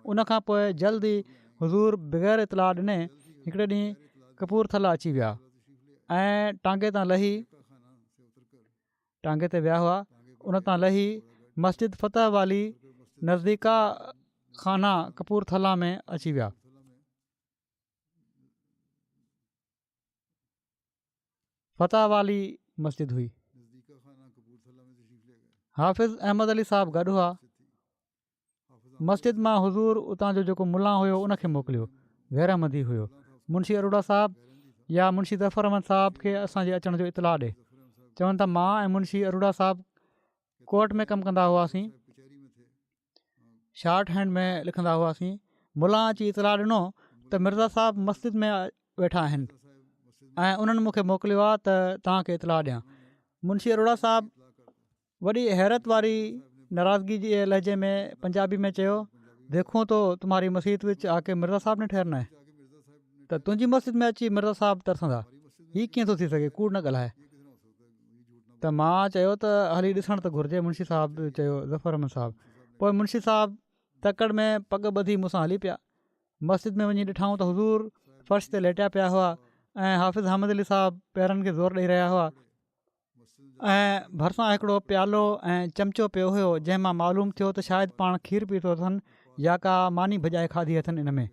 उनखां पोइ जल्द ई हुज़ूर बग़ैर इतलाह ॾिने हिकिड़े ॾींहुं कपूरथला अची विया ऐं टांगे तां लही टांगे ते विया हुआ। उन तां लही मस्जिद फ़तह वाली नज़दीका खाना कपूरथला में अची विया। फ़तह वाली मस्जिद हुई। हाफ़िज़ अहमद अली साहिबु गॾु हुआ। मस्जिद मां हुज़ूर उतां जो जेको मुला हुयो उनखे मोकिलियो, गैरहमदी हुयो। मुंशी अरोड़ा साहिबु या मुंशी ज़फ़र अहमद साहिब खे असांजे अचण जो इतलाह ॾे। चवनि था मां ऐं मुंशी अरोड़ा साहिबु कोर्ट में कमु कंदा हुआसीं, शॉर्ट हैंड में लिखंदा हुआसीं। मुला अची इतलाह ॾिनो त मिर्ज़ा साहिबु मस्जिद में वेठा आहिनि ऐं उन्हनि मूंखे मोकिलियो आहे त तव्हांखे इतलाह ॾियां। मुंशी अरोड़ा साहिबु वॾी हैरत वारी नाराज़गी जे लहजे में पंजाबी में चयो, देखूं तो तुम्हारी मस्जिद विच आके मिर्ज़ा साहिबु ने ठहरना है, त तुंहिंजी मस्जिद में अची मिर्ज़ा साहिबु तरसंदा, हीअ कीअं थो थी सघे, कूड़ न ॻाल्हाए। त मां चयो त हली ॾिसणु त घुरिजे। मुंशी साहिबु चयो, ज़फ़र अहमद साहिबु। पोइ मुंशी साहिबु तकड़ में पग ॿधी मूंसां हली पिया। मस्जिद में वञी ॾिठऊं त हुज़ूर फर्श ते लेटिया पिया हुआ ऐं हाफ़िज़ अहमद अली साहिबु पेरनि खे ज़ोर ॾेई रहिया हुआ ऐं भरिसां हिकिड़ो प्यालो ऐं चमिचो पियो हुयो, जंहिंमां मालूम थियो त शायदि पाण खीर पीतो अथनि या का मानी भॼाए खाधी अथनि इन में।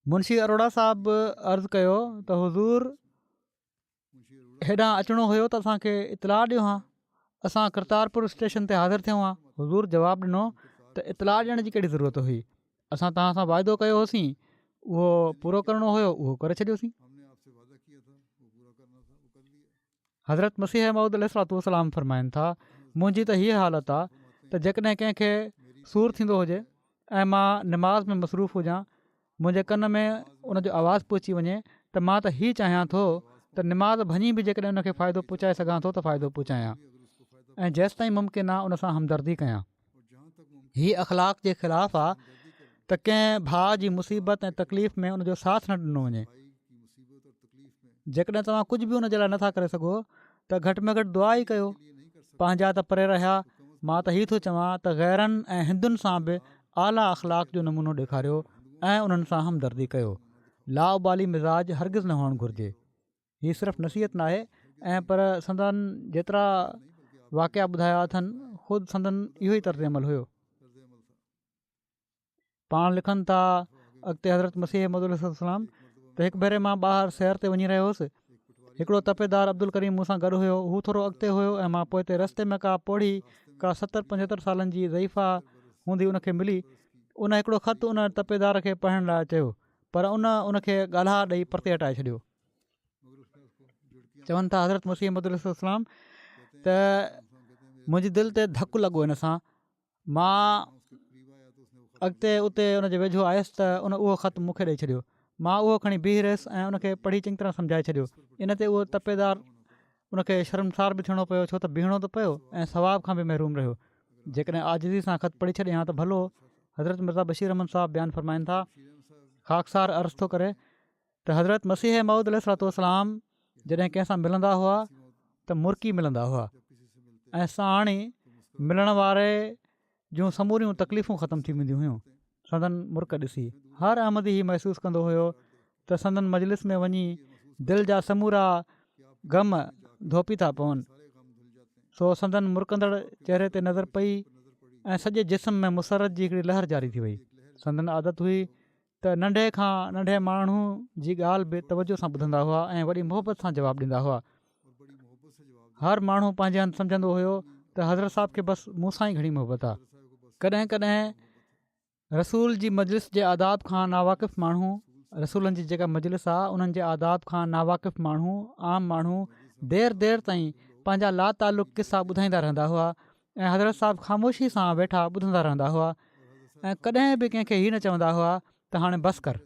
मुंशी अरोड़ा साहिबु अर्ज़ु कयो त हुज़ूर हेॾां अचिणो हुयो त असांखे इतलाह ॾियो हा, असां करतारपुर स्टेशन ते हाज़िर थियूं हा। हुज़ूर जवाबु ॾिनो त इतलाह ॾियण जी कहिड़ी ज़रूरत हुई, असां तव्हां सां वाइदो कयो होसीं, उहो पूरो करिणो हुयो, उहो करे छॾियोसीं। हज़रत मसीह मऊद अलैहिस्सलाम फ़रमाइनि था, मुंहिंजी त हीअ हालत आहे त जेकॾहिं कंहिंखे सूरु थींदो हुजे ऐं मां निमाज़ में मसरूफ़ हुजां, मुंहिंजे कन में उनजो आवाज़ु पहुची वञे त मां त हीअ चाहियां थो त निमाज़ भञी बि जेकॾहिं उनखे फ़ाइदो पहुचाए सघां थो त फ़ाइदो पहुचायां ऐं जेसि ताईं मुमकिन आहे उन सां हमदर्दी कयां। हीअ अख़लाक़ जे ख़िलाफ़ु आहे त कंहिं भाउ जी मुसीबत ऐं तकलीफ़ में उनजो साथ न ॾिनो वञे। जेकॾहिं तव्हां कुझु बि उनजे लाइ नथा करे सघो त घटि में घटि दुआ ई कयो। पंहिंजा त परे रहिया, मां त हीअ थो चवां त गैरनि ऐं हिंदुनि सां बि आला अख़लाक जो नमूनो ॾेखारियो ऐं उन्हनि सां हमदर्दी कयो। लाउबाली मिज़ाज हरगिज़ न हुअणु घुरिजे। हीअ सिर्फ़ु नसीहत न आहे ऐं पर संदन जेतिरा वाक़िया ॿुधाया अथनि ख़ुदि संदन इहो ई तर्ज़ अमल हुयो। पाण लिखनि था अॻिते हज़रत मसीह मऊद अलैहिस्सलाम त हिकु भेरे मां ॿाहिरि सैर ते वञी रहियो हुउसि। हिकिड़ो तपेदार अब्दुल करीम मूंसां गॾु हुयो। हू थोरो अॻिते हुयो ऐं मां पोइ ते रस्ते में का पौड़ी का 70-75 सालनि जी ज़ईफ़ा हूंदी उनखे मिली। उन हिकिड़ो ख़तु उन तपेदार खे पढ़ण लाइ चयो, पर उनखे ॻाल्हा ॾेई परते हटाए छॾियो। चवनि था हज़रत मसीह मौद इस्लाम त मुंहिंजी दिलि ते धकु लॻो हिन सां। मां अॻिते उते उनजे वेझो आयुसि त उहो ख़तु मूंखे ॾेई छॾियो। मां उहो खणी बीह रहियुसि ऐं उनखे पढ़ी चङी तरह सम्झाए छॾियो। इन ते उहो तपेदार उनखे शर्मसार बि थियणो पियो, छो त बीहणो त पियो ऐं सवाब खां बि महरूम रहियो। जेकॾहिं आज़िज़ी सां ख़तु पढ़ी छॾियां त भलो। हज़रत मिर्ज़ा बशीर अहमद साहिबु बयानु फ़रमाइनि था, ख़ाकसार अर्ज़ु थो करे त हज़रत मसीह मऊद अलैहिस्सलाम जॾहिं कंहिंसां मिलंदा हुआ त मुर्की मिलंदा हुआ ऐं साण ई मिलण वारे जूं समूरियूं तकलीफ़ूं ख़तमु थी वेंदियूं हुयूं। संदन मुर्क ॾिसी हर अहमदी ही महसूसु कंदो हुयो त संदन मजलिस में वञी दिलि जा समूरा ग़म धोपी था पवनि। सो संदन मुर्कंदड़ चहिरे ते नज़र पई ऐं सॼे जिस्म में मुसरत जी हिकिड़ी लहर जारी थी वई। संदन आदत हुई त नंढे खां नंढे माण्हू जी ॻाल्हि बि तवजो सां ॿुधंदा हुआ ऐं वॾी मुहबत सां जवाबु ॾींदा हुआ। हर माण्हू पंहिंजे हंधि सम्झंदो हुयो त हज़रत साहिब खे बसि मूं सां ई घणी मुहबत आहे। कॾहिं कॾहिं रसूल जी मजलिस जे आदाब खां नावाक़िफ़ माण्हू, रसूलनि जी जेका मजलिस आहे उन्हनि जे आदाब खां नावाक़िफ़ माण्हू, आम माण्हू देर ताईं पंहिंजा लातालुक़ किसा ॿुधाईंदा रहंदा हुआ ऐं हज़रत साहिबु ख़ामोशी सां वेठा ॿुधंदा रहंदा हुआ ऐं कॾहिं बि कंहिंखे हीअ न चवंदा हुआ त हाणे बसि कर।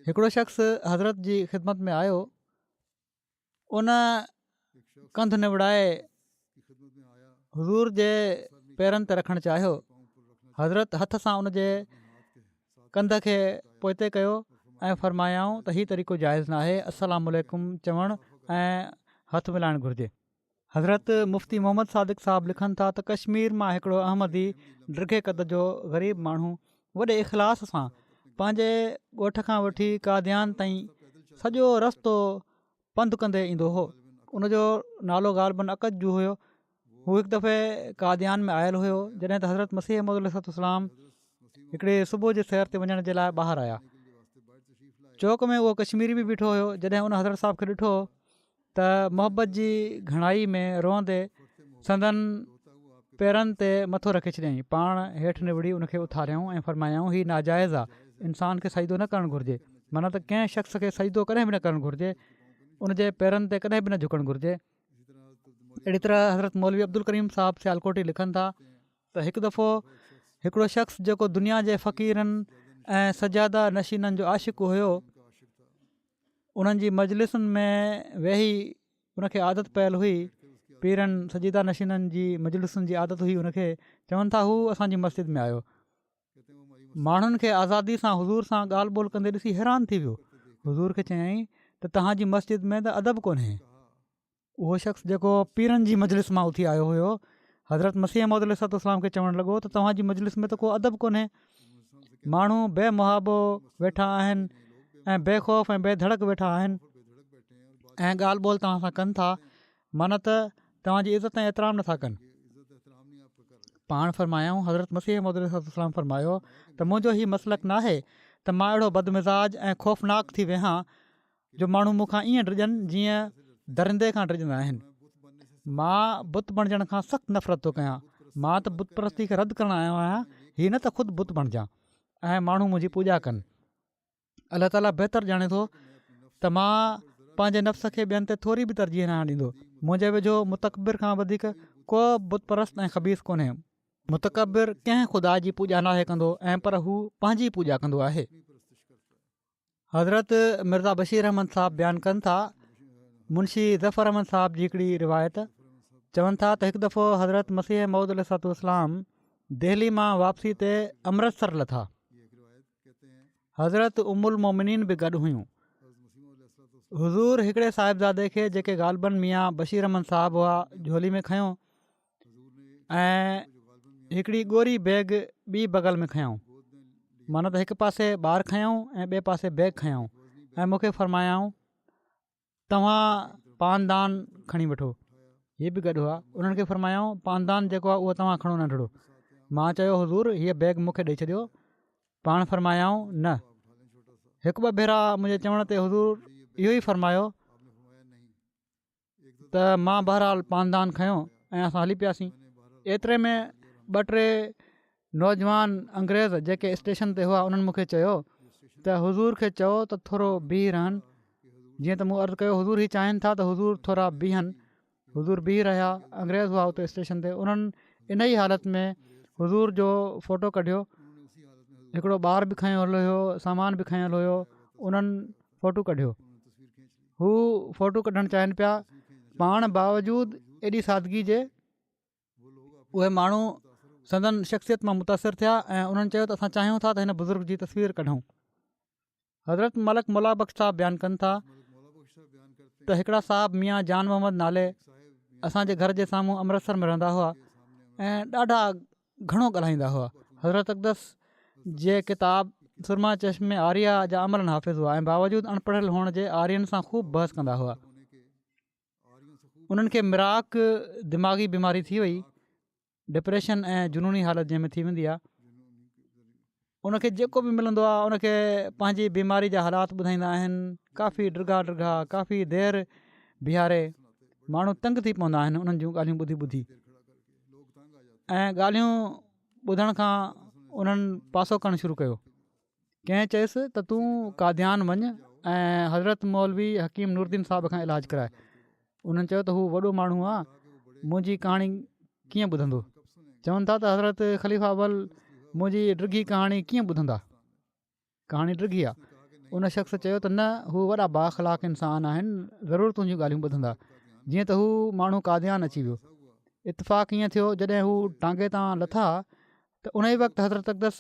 हिकिड़ो शख़्स हज़रत जी ख़िदमत में आयो, उन कंधु निवड़ाए हुज़ूर जे पेरनि ते रखणु चाहियो। हज़रत हथ सां उनजे कंध खे पोइते कयो ऐं फ़रमायाऊं त हीउ तरीक़ो जाइज़ न आहे, अस्सलामु अलैकुम चवणु ऐं हथु मिलाइणु घुरिजे। हज़रत मुफ़्ती मोहम्मद सादिक़ साहिबु लिखनि था त कश्मीर मां हिकिड़ो अहमदी ड्रिघे क़द जो ग़रीब माण्हू वॾे इख़लास सां पंहिंजे ॻोठ खां वठी कादियान ताईं सॼो रस्तो पंधु कंदे ईंदो हो। उनजो नालो ग़ालिबन अकजू हुयो। हू हिकु दफ़े कादियान में आयल हुयो जॾहिं त हज़रत मसीह मौद अलैहिस्सलाम हिकिड़े सुबुह जे सैर ते वञण जे लाइ ॿाहिरि आया। चौक में उहो कश्मीरी बि बीठो हुयो। जॾहिं उन हज़रत साहिब खे ॾिठो त मोहबत जी घणाई में रोअंदे संदन पेरनि ते मथो रखे छॾियईं, पाण हेठि निवड़ी उनखे उथारियऊं ऐं फ़रमायाऊं हीउ नाजाइज़ आहे, इंसान खे सजदो न करणु घुरिजे। माना त कंहिं शख़्स खे सजदो कॾहिं बि न करणु घुरिजे, उनजे पेरनि ते कॾहिं बि न झुकणु घुरिजे। अहिड़ी तरह हज़रत मौलवी अब्दुल करीम साहिबु सियालकोटी लिखनि था त हिकु दफ़ो हिकिड़ो शख़्स जेको दुनिया जे फ़क़ीरनि ऐं सजादा नशीननि जो आशिक़ु हुयो, उन्हनि जी मजलिसुनि में वेही उनखे आदत पयल हुई, पीरनि सजीदा नशीननि जी मजलिसुनि जी आदत हुई उनखे। चवनि था हू असांजी मस्जिद में आयो, माण्हुनि खे आज़ादी सां हुज़ूर सां ॻाल्हि ॿोल कंदे ॾिसी हैरान थी वियो। हुज़ूर खे चयईं त तव्हांजी मस्जिद में त अदब कोन्हे। उहो शख़्स जेको पीरनि जी मजलिस मां उथी आयो हुयो, हज़रत मसीह मौद अलैहिस्सलाम खे चवणु लॻो त तव्हांजी मजलिस में त को अदब कोन्हे। माण्हू बेमुहाबो वेठा आहिनि ऐं बेख़ौफ़ ऐं बेधड़क वेठा आहिनि ऐं ॻाल्हि ॿोल तव्हां सां कनि था, माना त तव्हांजी इज़त ऐं एतिराम नथा कनि। पाण फ़रमायाऊं हज़रत मसीह मौद अलैहिस्सलाम फ़रमायो त मुंहिंजो हीउ मसलक न आहे त मां अहिड़ो बदमिज़ाज ऐं ख़ौफ़नाक थी वेहां जो माण्हू मूंखां ईअं डिॼनि जीअं दरिंदे खां डिॼंदा आहिनि। मां बुत बणजण खां सख़्तु नफ़रत थो कयां। मां त बुत परस्ती खे रद्द करणु आयो आहियां, हीअ न त ख़ुदि बुत बणिजां ऐं माण्हू मुंहिंजी पूॼा कनि। अलाह ताला बहितर ॼाणे थो त मां पंहिंजे नफ़्स खे ॿियनि ते थोरी बि तरजीह न ॾींदो। मुंहिंजे वेझो मुतकबिर खां वधीक को बुत परस्त ऐं ख़बीस कोन्हे। मुतकबिर कंहिं ख़ुदा जी पूॼा नाहे कंदो ऐं पर हू पंहिंजी पूॼा कंदो आहे। हज़रत मिर्ज़ा बशीर अहमद साहिबु बयानु कनि था, मुंशी ज़फ़र अहमद साहिब जी हिकिड़ी रिवायत चवनि था त हिकु दफ़ो हज़रत मसीह मऊद अलैहिस्सलाम दिल्ली मां वापसी ते अमृतसर लथा। हज़रत उम्मुल मोमिनीन बि गॾु हुयूं। हुज़ूर हिकिड़े साहिबज़ादे खे जेके ग़ालिबन मियाँ बशीर अहमद साहिबु हुआ झोली में खयों ऐं हिकिड़ी ॻोरी बैग ॿी बगल में खयऊं। माना त हिकु पासे ॿार खयऊं ऐं ॿिए पासे बैग खयऊं ऐं मूंखे फ़रमायाऊं तव्हां पानदान खणी वठो। हीअ बि गॾु हुआ। उन्हनि खे फ़रमायाऊं पानदान जेको आहे उहो तव्हां खणो नंढिड़ो। मां चयो हुज़ूर हीअ बैग मूंखे ॾेई छॾियो। पाण फ़रमायाऊं न। हिकु ॿ भेरा मुंहिंजे चवण ते हुज़ूर इहो ई फ़रमायो त मां बहरहाल पानदान खयों ऐं असां हली पियासीं। एतिरे में 2-3 नौजवान अंग्रेज़ जेके स्टेशन ते हुआ उन्हनि मूंखे चयो त हुज़ूर खे चयो त थोरो बीह रहनि। जीअं त मूं अर्ज़ु कयो हुज़ूर ई चाहिनि था त हुज़ूर थोरा बीहनि। हुज़ूर बीह रहिया। अंग्रेज़ हुआ उते स्टेशन ते। उन्हनि इन ई हालति में हुज़ूर जो फ़ोटो कढियो। हिकिड़ो ॿार बि खयों हलियो हुयो, सामान बि खयों हुयो। उन्हनि फ़ोटो कढियो। हू फ़ोटो कढणु चाहिनि पिया पाण बावजूदु एॾी सादगी जे। उहे माण्हू संदन शख़्सियत मां मुतासिर थिया ऐं उन्हनि चयो त असां चाहियूं था त हिन बुज़ुर्ग जी तस्वीर कढूं। हज़रत मलक मुला बख़्श साहब बयानु कनि था त हिकिड़ा साहिब मियाँ जान मोहम्मद नाले असांजे घर जे साम्हूं अमृतसर में रहंदा हुआ ऐं ॾाढा घणो ॻाल्हाईंदा हुआ। हज़रत अक़दस जे किताब सुरमा चश्मे आर्या जा अमलन हाफ़िज़ हुआ ऐं बावजूदु अनपढ़ियल हुअण जे आर्यन सां ख़ूब बहस कंदा हुआ। उन्हनि खे मिराक दिमाग़ी बीमारी थी वई, डिप्रेशन ऐं जुनूनी हालत जंहिंमें थी वेंदी आहे। उनखे जेको बि मिलंदो आहे उनखे पंहिंजी बीमारी जा हालात ॿुधाईंदा आहिनि। काफ़ी ड्रिगा ड्रिगा काफ़ी देरि बीहारे माण्हू तंग थी पवंदा आहिनि उन्हनि जूं ॻाल्हियूं ॿुधी ॿुधी। ऐं ॻाल्हियूं ॿुधण खां उन्हनि पासो करणु शुरू कयो। कंहिं चयसि त तूं काद्यान वञु ऐं हज़रत मौलवी हकीम नूरद्दीन साहिब खां इलाजु कराए। उन्हनि चयो त हू वॾो माण्हू आहे, मुंहिंजी कहाणी कीअं ॿुधंदो। चवनि था त हज़रत ख़लीफ़ा अवल मुंहिंजी ड्रिघी कहाणी कीअं ॿुधंदा, कहाणी ड्रिघी आहे। उन शख़्स चयो त न, हू वॾा बाख़लाक इंसान आहिनि, ज़रूरु तुंहिंजियूं ॻाल्हियूं ॿुधंदा। जीअं त हू माण्हू काद्यान अची वियो। इतफ़ाक़ ईअं थियो जॾहिं हू टांगे तां लथा त उन ई वक़्तु हज़रत अक़दस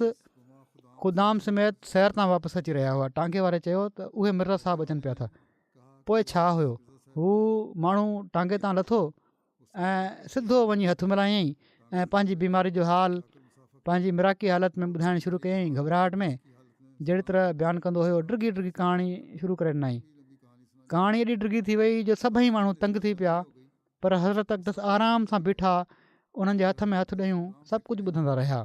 ख़ुदाम समेत सैर तां वापसि अची रहिया हुआ। टांगे वारे चयो त उहे मिर्ज़ा साहिबु अचनि पिया था। पोइ छा हुयो, हू माण्हू टांगे तां लथो ऐं सिधो वञी हथु मिलायईं ऐं पंहिंजी बीमारी जो हाल पंहिंजी मिराकी हालति में ॿुधाइणु शुरू कयईं। घबराहट में जहिड़ी तरह बयानु कंदो हुयो, ड्रिघी ड्रिघी कहाणी शुरू करे ॾिनई। कहाणी एॾी ड्रिघी थी वई जो सभई माण्हू तंग थी पिया, पर हज़रत अक़दस आराम सां बीठा उन्हनि जे हथ में हथु ॾेयूं सभु कुझु ॿुधंदा रहिया।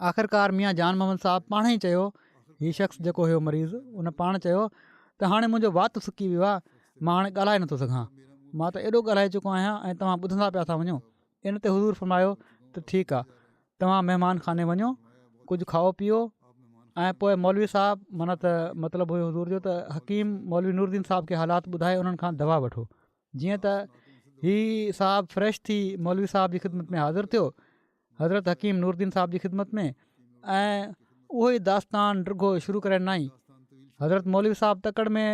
आख़िरकार मियाँ जान मोहम्मद साहिबु पाण ई चयो, हीउ शख़्स जेको हुयो मरीज़, उन पाण चयो त हाणे मुंहिंजो वात सुकी वियो आहे, मां हाणे ॻाल्हाए नथो सघां, मां त एॾो ॻाल्हाए चुको आहियां ऐं तव्हां ॿुधंदा पिया था वञो। इन ते हुज़ूर फरमायो त ठीकु आहे, तव्हां महिमान खाने वञो, कुझु खाओ पीओ। ऐं पोइ मौलवी साहिबु माना त मतिलबु हुयो हुज़ूर जो त हकीम मौलवी नूरद्दीन साहिब खे हालात ॿुधाए उन्हनि खां दवा वठो। जीअं त हीउ साहिबु फ्रेश थी मौलवी साहिब जी ख़िदमत में हाज़िर थियो, हज़रत हकीम नूरद्दीन साहिब जी ख़िदमत में, ऐं उहो ई दास्तान ड्रिघो शुरू करे ॾिनई। हज़रत मौलवी साहिबु तकड़ में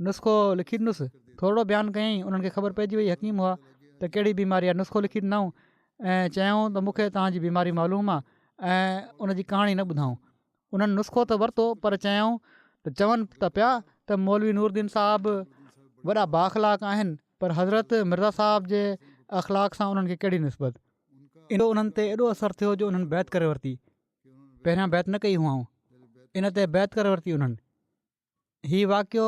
नुस्ख़ो लिखी ॾिनुसि, थोरो बयानु कयईं। उन्हनि खे ख़बर पइजी वई हकीम हुआ त कहिड़ी बीमारी आहे। नुस्ख़ो लिखी ॾिनऊं ऐं चयऊं त मूंखे तव्हांजी बीमारी मालूम आहे ऐं उनजी कहाणी न ॿुधाऊं। उन्हनि नुस्ख़ो त वरितो पर चयऊं त चवनि त पिया त मौलवी नूरद्दीन साहिबु वॾा बाख़लाक आहिनि, पर हज़रत मिर्ज़ा साहिब जे अख़लाक सां उन्हनि खे कहिड़ी निस्बत। एॾो उन्हनि ते एॾो असरु थियो जो उन्हनि बैत करे वरिती। पहिरियां बैत न कई हुआऊं, इन ते बैत करे वरिती उन्हनि। हीउ वाक़ियो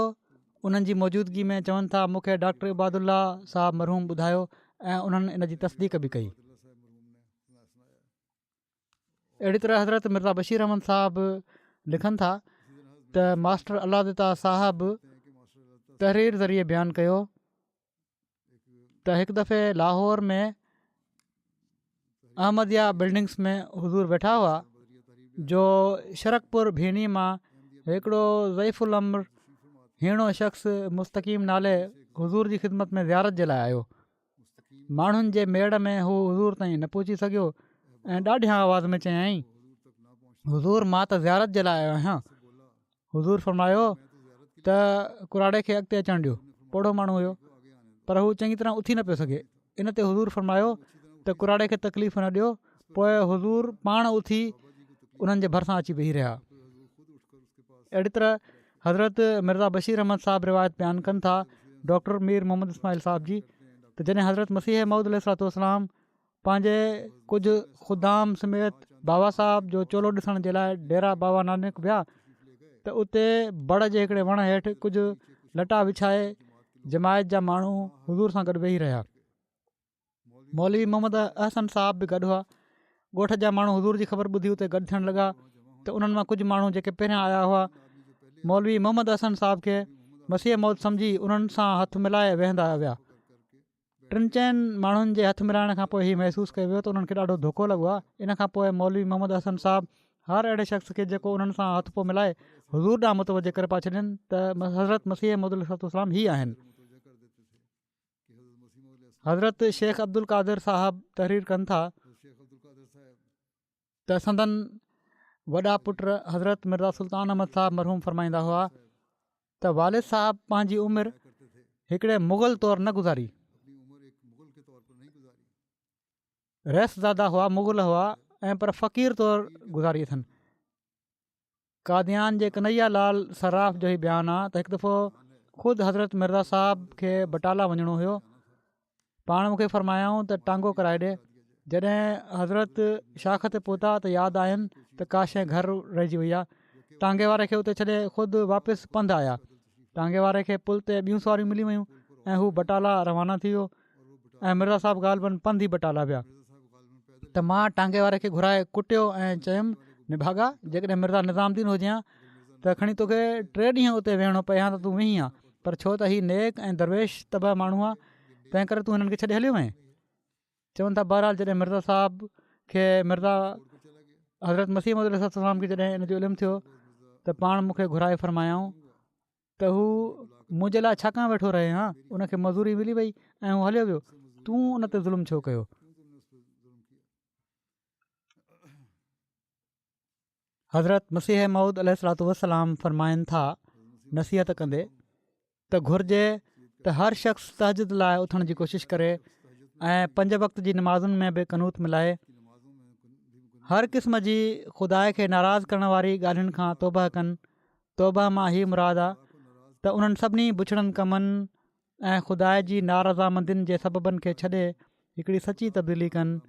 उन्हनि जी मौजूदगी में चवनि था मूंखे डॉक्टर इबादुल्ला साहिबु मरहूम ॿुधायो ऐं उन्हनि इन जी तस्दीक बि कई। अहिड़ी तरह हज़रत मिर्ज़ा बशीर अहमद साहिबु लिखनि था त मास्टर अलादिता साहिबु तहरीर ज़रिए बयानु कयो त हिकु दफ़े लाहौर में अहमदिया बिल्डिंग्स में हुज़ूर वेठा हुआ जो शरकपुर भीनी मां हिकिड़ो ज़ईफ़ुल अम्र हीणो शख़्स मुस्तक़ीम नाले हुज़ूर जी ख़िदमत में ज़ियारत जे लाइ आयो। माण्हुनि जे मेड़ में हू हुज़ूर ताईं न पहुची सघियो ऐं ॾाढियां आवाज़ में चयाईं, हुज़ूर मां त ज़ियारत जे लाइ आयो आहियां। हुज़ूर फरमायो त कुराड़े खे अॻिते अचणु ॾियो। पोड़ो माण्हू हुयो पर हू चङी तरह उथी न पियो सघे। इन ते हुज़ूर फरमायो त कुराड़े खे तकलीफ़ न ॾियो। पोइ हुज़ूर पाण उथी उन्हनि जे भरिसां अची वेही रहिया। अहिड़ी तरह हज़रत मिर्ज़ा बशीर अहमद साहिबु रिवायत बयानु कनि था डॉक्टर मीर मोहम्मद इस्माइल साहिब जी त जॾहिं हज़रत मसीह मऊद अलैहिस्सलाम पंहिंजे कुझु ख़ुदाम समेत बाबा साहिब जो चोलो ॾिसण जे लाइ डेरा बाबा नानक विया त उते बड़ जे हिकिड़े वण हेठि कुझु लटा विछाए जमायत जा माण्हू हुज़ूर सां गॾु वेही रहिया। मौलवी मोहम्मद अहसन साहिब बि गॾु हुआ। ॻोठ जा माण्हू हुज़ूर जी ख़बर ॿुधी उते गॾु थियणु लॻा त उन्हनि मां कुझु माण्हू जेके पहिरियां आया हुआ मौलवी मोहम्मद अहसन साहिब खे मसीह मौद सम्झी उन्हनि सां हथु मिलाए वेहंदा विया। टिनि चइनि माण्हुनि जे हथु मिलाइण खां पोइ हीउ महसूसु कयो वियो त उन्हनि खे ॾाढो धोखो लॻो आहे। इन खां पोइ मौलवी मोहम्मद हसन साहिबु हर अहिड़े शख़्स खे जेको उन्हनि सां हथु पोइ मिलाए हज़ूर ॾांहुं मुतवजो करे पिया छॾनि त हज़रत मसीह मौद अलैहिस्सलाम ही आहिनि। हज़रत शेख अब्दुल कादिर साहिबु तहरीर कनि था त संदन वॾा पुट हज़रत मिर्ज़ा सुल्तान अहमद साहिबु मरहूम फ़रमाईंदा हुआ त वालिद साहिबु पंहिंजी उमिरि हिकिड़े मुग़ल तौरु न गुज़ारी। रैसज़ादा हुआ, मुग़ल हुआ ऐं पर फ़क़ीर तौरु गुज़ारी अथनि। कादियान जे कन्हैया लाल सराफ़ जो ई बयानु आहे त हिकु दफ़ो ख़ुदि हज़रत मिर्ज़ा साहिब खे बटाला वञिणो हुयो। पाण मूंखे फ़रमायाऊं त टांगो कराए ॾे। जॾहिं हज़रत शाख ते पहुता त यादि आयनि त का शइ घर रहिजी वई आहे। टांगे वारे खे उते छॾे ख़ुदि वापसि पंधु आया। टांगे वारे खे पुल ते ॿियूं सवारियूं मिली वियूं ऐं हू बटाला रवाना थी वियो ऐं मिर्ज़ा साहिबु ग़ालिबन पंधु ई बटाला विया। त मां टांगे वारे खे घुराए कुटियो ऐं चयुमि निभागा जेकॾहिं मिर्ज़ा निज़ामुद्दीन हुजे हा त खणी तोखे 3 ॾींहं उते वेहणो पए हा त तूं वेहीं आहे, पर छो त हीउ नेक ऐं दरवेश तबाह माण्हू आहे तंहिं करे तूं हिननि खे छॾे हलियो वएं। चवनि था बहरहाल जॾहिं मिर्ज़ा साहिब खे हज़रत मसीह मौद अलैहिस्सलाम खे जॾहिं इन जो इल्मु थियो त पाण मूंखे घुराए फ़रमायाऊं त हू मुंहिंजे लाइ छाकाणि वेठो रहे हा, उनखे मज़ूरी मिली वई ऐं हू हलियो वियो, तूं उन ते ज़ुल्म छो कयो। हज़रत मसीह मौद अलैहिस्सलाम फ़रमाइनि था नसीहत कंदे त घुरिजे त हर शख़्स तहजुद लाइ उथण जी कोशिशि करे ऐं 5 वक़्त जी नमाज़ुनि में बि कनूत मिलाए। हर क़िस्म जी ख़ुदा खे नाराज़ करण वारी ॻाल्हियुनि खां तौबा कनि। तौबा मां हीअ मुराद आहे त उन्हनि सभिनी बुछड़नि कमनि ऐं ख़ुदा जी नारज़ामंदियुनि जे सबबनि खे छॾे हिकिड़ी सची तब्दीली कनि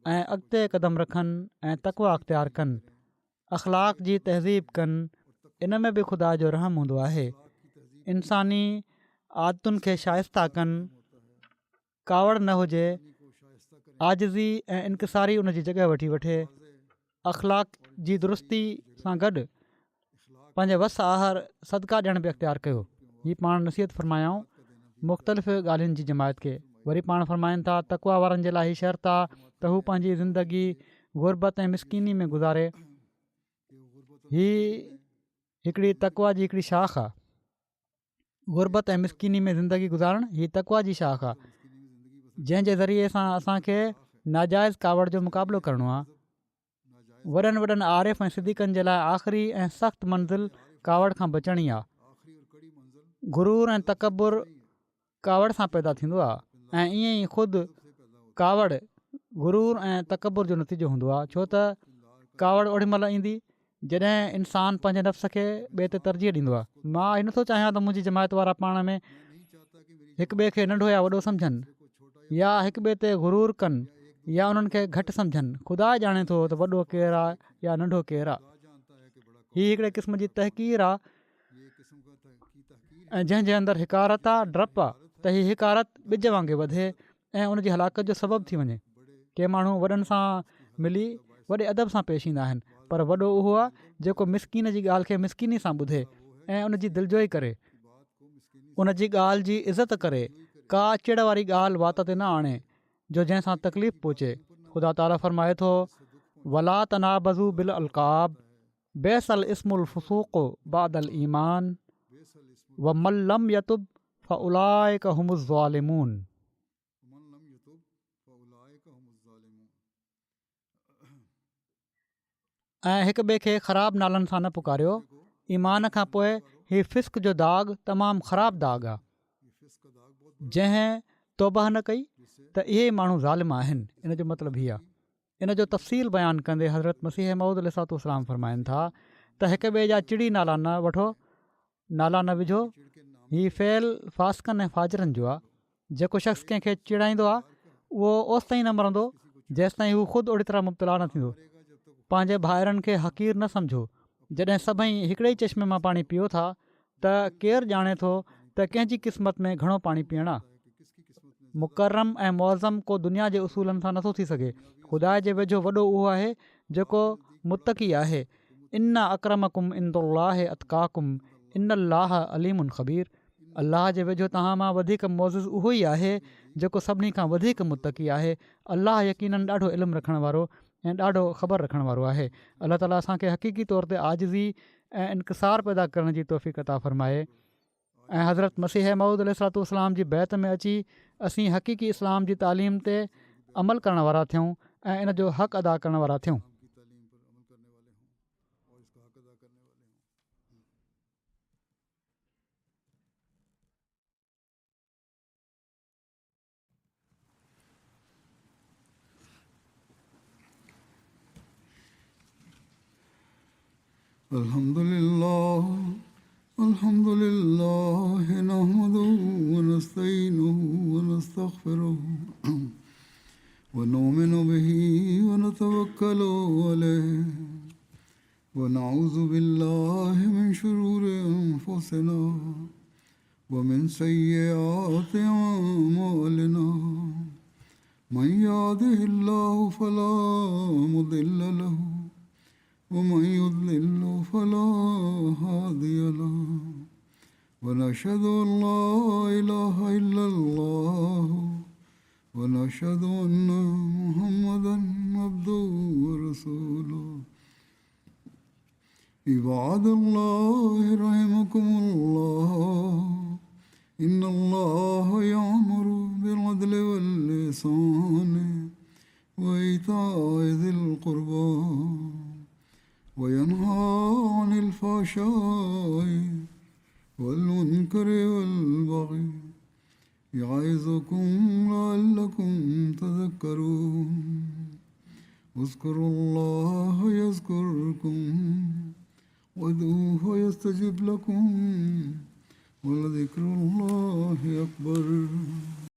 ऐं अॻिते क़दम रखनि ऐं तक़वा अख़्तियार कनि, अख़लाक़ जी तहज़ीब कनि। इन में बि ख़ुदा जो रहम हूंदो आहे। इंसानी आदतुनि खे शाइस्ता कनि, कावड़ न हुजे, आजिज़ी ऐं इनकिसारी उन जी जॻह वठी वठे। अख़लाक जी दुरुस्ती सां गॾु पंहिंजे वस आहार सदका ॾियण बि अख़्तियार कयो। हीअ पाण नसीहत फ़रमायाऊं मुख़्तलिफ़ ॻाल्हियुनि जी जमायत खे। वरी पाण फ़रमाइनि था तक़वा वारनि जे लाइ हीअ शर्त आहे त हू पंहिंजी ज़िंदगी ग़ुरबत ऐं मिसकिनी में गुज़ारे। हीअ हिकिड़ी तक़वा जी हिकिड़ी शाख आहे। ग़ुरबत ऐं मिसकिनी में ज़िंदगी गुज़ारणु हीअ तक़वा जी शाख आहे, जंहिंजे ज़रिए सां असांखे नाजाइज़ कावड़ जो मुक़ाबिलो करिणो आहे। वॾनि वॾनि आरिफ़ ऐं सिद्दीक़नि जे लाइ आख़िरी ऐं सख़्तु मंज़िल कावड़ खां बचणी आहे। गुरूर ऐं तकबुर कावड़ सां पैदा थींदो आहे ऐं ईअं ई ख़ुदि कावड़ गुरूर ऐं तकबुर जो नतीजो हूंदो आहे, छो त कावड़ ओॾी महिल ईंदी जॾहिं इंसानु पंहिंजे नफ़्स खे ॿिए ते तरजीह ॾींदो आहे। मां हीअ नथो चाहियां त मुंहिंजी जमायत वारा पाण में हिक ॿिए खे नंढो या वॾो सम्झनि या हिक ॿिए ते गुरूर कनि या उन्हनि खे घटि सम्झनि। ख़ुदा ॼाणे थो त वॾो केरु आहे या नंढो केरु आहे। हीअ हिकिड़े क़िस्म जी तहक़ीर आहे ऐं जंहिंजे अंदरि हिकारत आहे, डपु आहे त हीअ हिकारत ॿिज वांगुरु वधे ऐं उनजी हलाकत जो सबबु थी वञे। के माण्हू वॾनि सां मिली वॾे अदब सां पेश ईंदा आहिनि, पर वॾो उहो आहे जेको मिसकीन जी ॻाल्हि खे मिसकिनी सां ॿुधे ऐं उनजी दिलिजोई करे, उनजी ॻाल्हि जी इज़त करे, का चिड़ वारी ॻाल्हि वात ते न आणे जो जंहिंसां तकलीफ़ पहुचे। ख़ुदा ताला फ़रमाए थो वला तनाबज़ू बिल अलक़ाब बेसल इस्मुल फ़ुसूक़ बादल ईमान व मल्लम यतुब फ़उलाइक हुमुज़ ज़ालिमून। ऐं हिक ॿिए खे ख़राबु नालनि सां न पुकारियो। ईमान खां पोइ हीउ फ़िस्क जो दाग़ तमामु ख़राबु दाग़ आहे। जंहिं तौबा न कई त इहे माण्हू ज़ालिम आहिनि। इन जो मतिलबु हीअ आहे। इन जो तफ़सील बयानु कंदे हज़रत मसीह मऊद अलैहिस्सलाम फ़रमाइनि था त हिक ॿिए जा चिड़ी नाला न वठो, नाला न विझो। हीउ फ़ैल फ़ासिकनि ऐं फ़ाजिरनि जो आहे। जेको शख़्स कंहिंखे चिड़ाईंदो आहे उहो ओसि ताईं न मरंदो जेसिताईं हू ख़ुदि ओड़ी तरह मुब्तला न थींदो। पंहिंजे भाइरनि खे हक़ीर न सम्झो। जॾहिं सभई हिकिड़े ई चश्मे मां पाणी पीओ था त केरु ॼाणे थो त कंहिंजी क़िस्मत में घणो पाणी पीअणु आहे। मुकरम ऐं मुअज़्ज़म को दुनिया जे उसूलनि सां नथो थी सघे। ख़ुदा जे वेझो वॾो उहो आहे जेको मुतक़ी आहे। इन्ना अक्रमकुम इंदुल्लाहि अतकाकुम इन्नल्लाह अलीमुन ख़बीर। अलाह जे वेझो तव्हां मां वधीक मौज़ूज़ उहो ई आहे जेको सभिनी खां वधीक मुतक़ी आहे। अलाह यकीननि ॾाढो इल्मु रखण वारो ऐं ॾाढो ख़बर रखण वारो आहे। अलाह ताला असांखे हक़ीक़ी तौर ते आजिज़ी ऐं इनक़सार पैदा करण जी तौफ़ीक़ अता फ़रमाए ऐं हज़रत मसीह मऊद अलैहिस्सलाम जी बैत में अची असीं हक़ीक़ी इस्लाम जी तालीम ते अमल करण वारा थियूं ऐं इन जो हक़ अदा करण वारा थियूं। अल्हम्दुलिल्लाह नहमदुहु व नस्तईनुहु व नस्तगफिरुहु व नुमिनु बिही व नतवक्कलु अलैहि व नऊज़ु बिल्लाहि मिन शुरूरि अनफुसिना व मिन सय्यिआति अअमालिना मन यहदिहिल्लाहु फला मुदिल्ल लहु वमन युद्लिल फला हादिय लहु वनशहदु अल्ला इलाहा इल्लल्लाह वनशहदु अन्ना मुहम्मदन अब्दुहु व रसूलुहु इबादल्लाहि रहिमकुमुल्लाह इन्नल्लाह यअमुरु बिल अदलि वल इहसानि व ईताइ ज़िल क़ुर्बा वयनहा अनिल फ़हशाइ वल मुनकरि वल बग़ि यइज़ुकुम लअल्लकुम तज़क्करून उज़्कुरुल्लाह यज़्कुरुकुम वदऊहु यस्तजिब लकुम वलज़िक्रुल्लाहि अकबर।